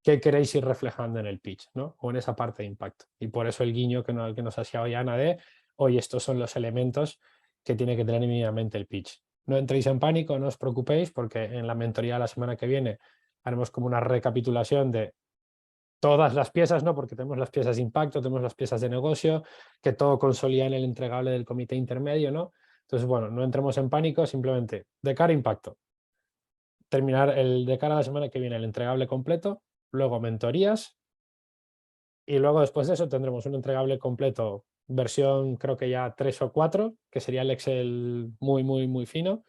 qué queréis ir reflejando en el pitch, ¿no? O en esa parte de impacto. Y por eso el guiño que nos hacía hoy Ana de, oye, estos son los elementos que tiene que tener mínimamente el pitch. No entréis en pánico, no os preocupéis, porque en la mentoría la semana que viene haremos como una recapitulación de todas las piezas, ¿no? Porque tenemos las piezas de impacto, tenemos las piezas de negocio, que todo consolida en el entregable del comité intermedio, ¿no? Entonces, bueno, no entremos en pánico, simplemente de cara a impacto. Terminar de cara a la semana que viene el entregable completo, luego mentorías y luego después de eso tendremos un entregable completo versión creo que ya 3 o 4, que sería el Excel muy, muy, muy fino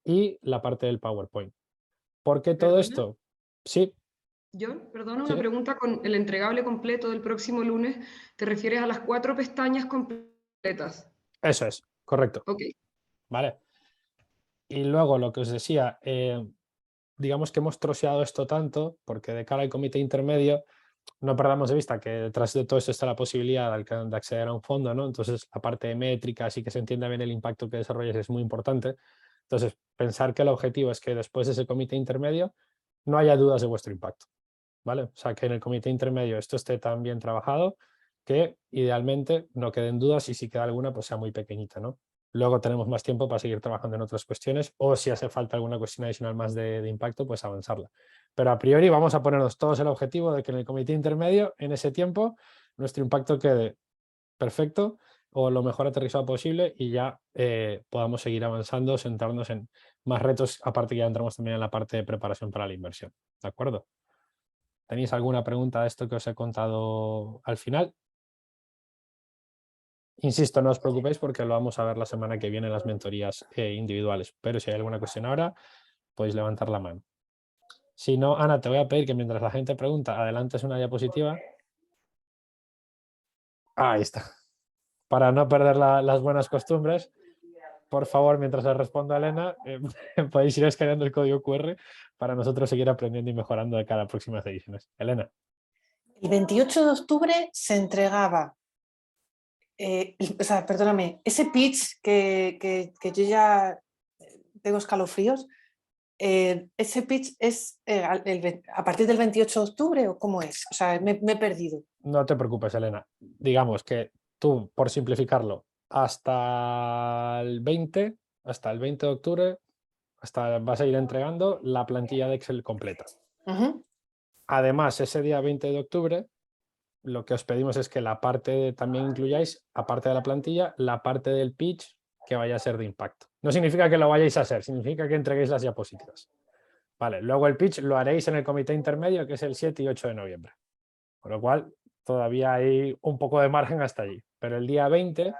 y la parte del PowerPoint. ¿Por qué todo ¿Perdona? esto? Sí. John, perdona, Sí. una pregunta con el entregable completo del próximo lunes. ¿Te refieres a las 4 pestañas completas? Eso es, correcto. Ok. Vale. Y luego lo que os decía, digamos que hemos troceado esto tanto porque de cara al comité intermedio no perdamos de vista que detrás de todo esto está la posibilidad de acceder a un fondo, ¿no? Entonces la parte de métricas y que se entienda bien el impacto que desarrolles es muy importante. Entonces, pensar que el objetivo es que después de ese comité intermedio no haya dudas de vuestro impacto, ¿vale? O sea, que en el comité intermedio esto esté tan bien trabajado que idealmente no queden dudas y si queda alguna, pues sea muy pequeñita, ¿no? Luego tenemos más tiempo para seguir trabajando en otras cuestiones o si hace falta alguna cuestión adicional más de impacto, pues avanzarla. Pero a priori vamos a ponernos todos el objetivo de que en el comité intermedio, en ese tiempo, nuestro impacto quede perfecto o lo mejor aterrizado posible y ya podamos seguir avanzando, centrarnos en más retos, aparte que ya entramos también en la parte de preparación para la inversión. ¿De acuerdo? ¿Tenéis alguna pregunta de esto que os he contado al final? Insisto, no os preocupéis porque lo vamos a ver la semana que viene en las mentorías individuales, pero si hay alguna cuestión ahora, podéis levantar la mano. Si no, Ana, te voy a pedir que mientras la gente pregunta, adelantes una diapositiva. Ahí está. Para no perder las buenas costumbres, por favor, mientras le respondo a Elena, podéis ir escaneando el código QR para nosotros seguir aprendiendo y mejorando de cada próximas ediciones. Elena. El 28 de octubre se entregaba, o sea, perdóname, ese pitch que yo ya tengo escalofríos, ¿ese pitch es a partir del 28 de octubre o cómo es? O sea, me he perdido. No te preocupes, Elena. Digamos que tú, por simplificarlo, hasta el 20 de octubre, vas a ir entregando la plantilla de Excel completa. Además, ese día 20 de octubre, lo que os pedimos es que la parte también incluyáis, aparte de la plantilla, la parte del pitch que vaya a ser de impacto. No significa que lo vayáis a hacer, significa que entreguéis las diapositivas. Vale, luego el pitch lo haréis en el comité intermedio, que es el 7 y 8 de noviembre. Con lo cual, todavía hay un poco de margen hasta allí. Pero el día 20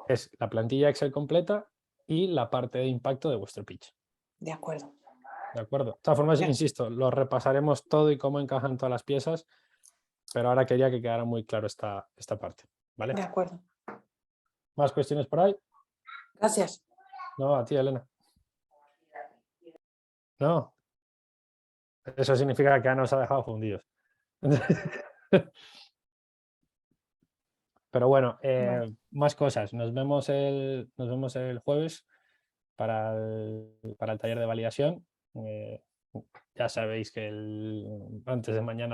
es la plantilla Excel completa y la parte de impacto de vuestro pitch. De acuerdo. De acuerdo. De todas formas, insisto, lo repasaremos todo y cómo encajan todas las piezas, pero ahora quería que quedara muy claro esta parte. ¿Vale? De acuerdo. ¿Más cuestiones por ahí? Gracias. No, a ti, Elena. No. Eso significa que Ana nos ha dejado fundidos. Pero bueno, más cosas. Nos vemos el jueves para el taller de validación. Ya sabéis que antes de mañana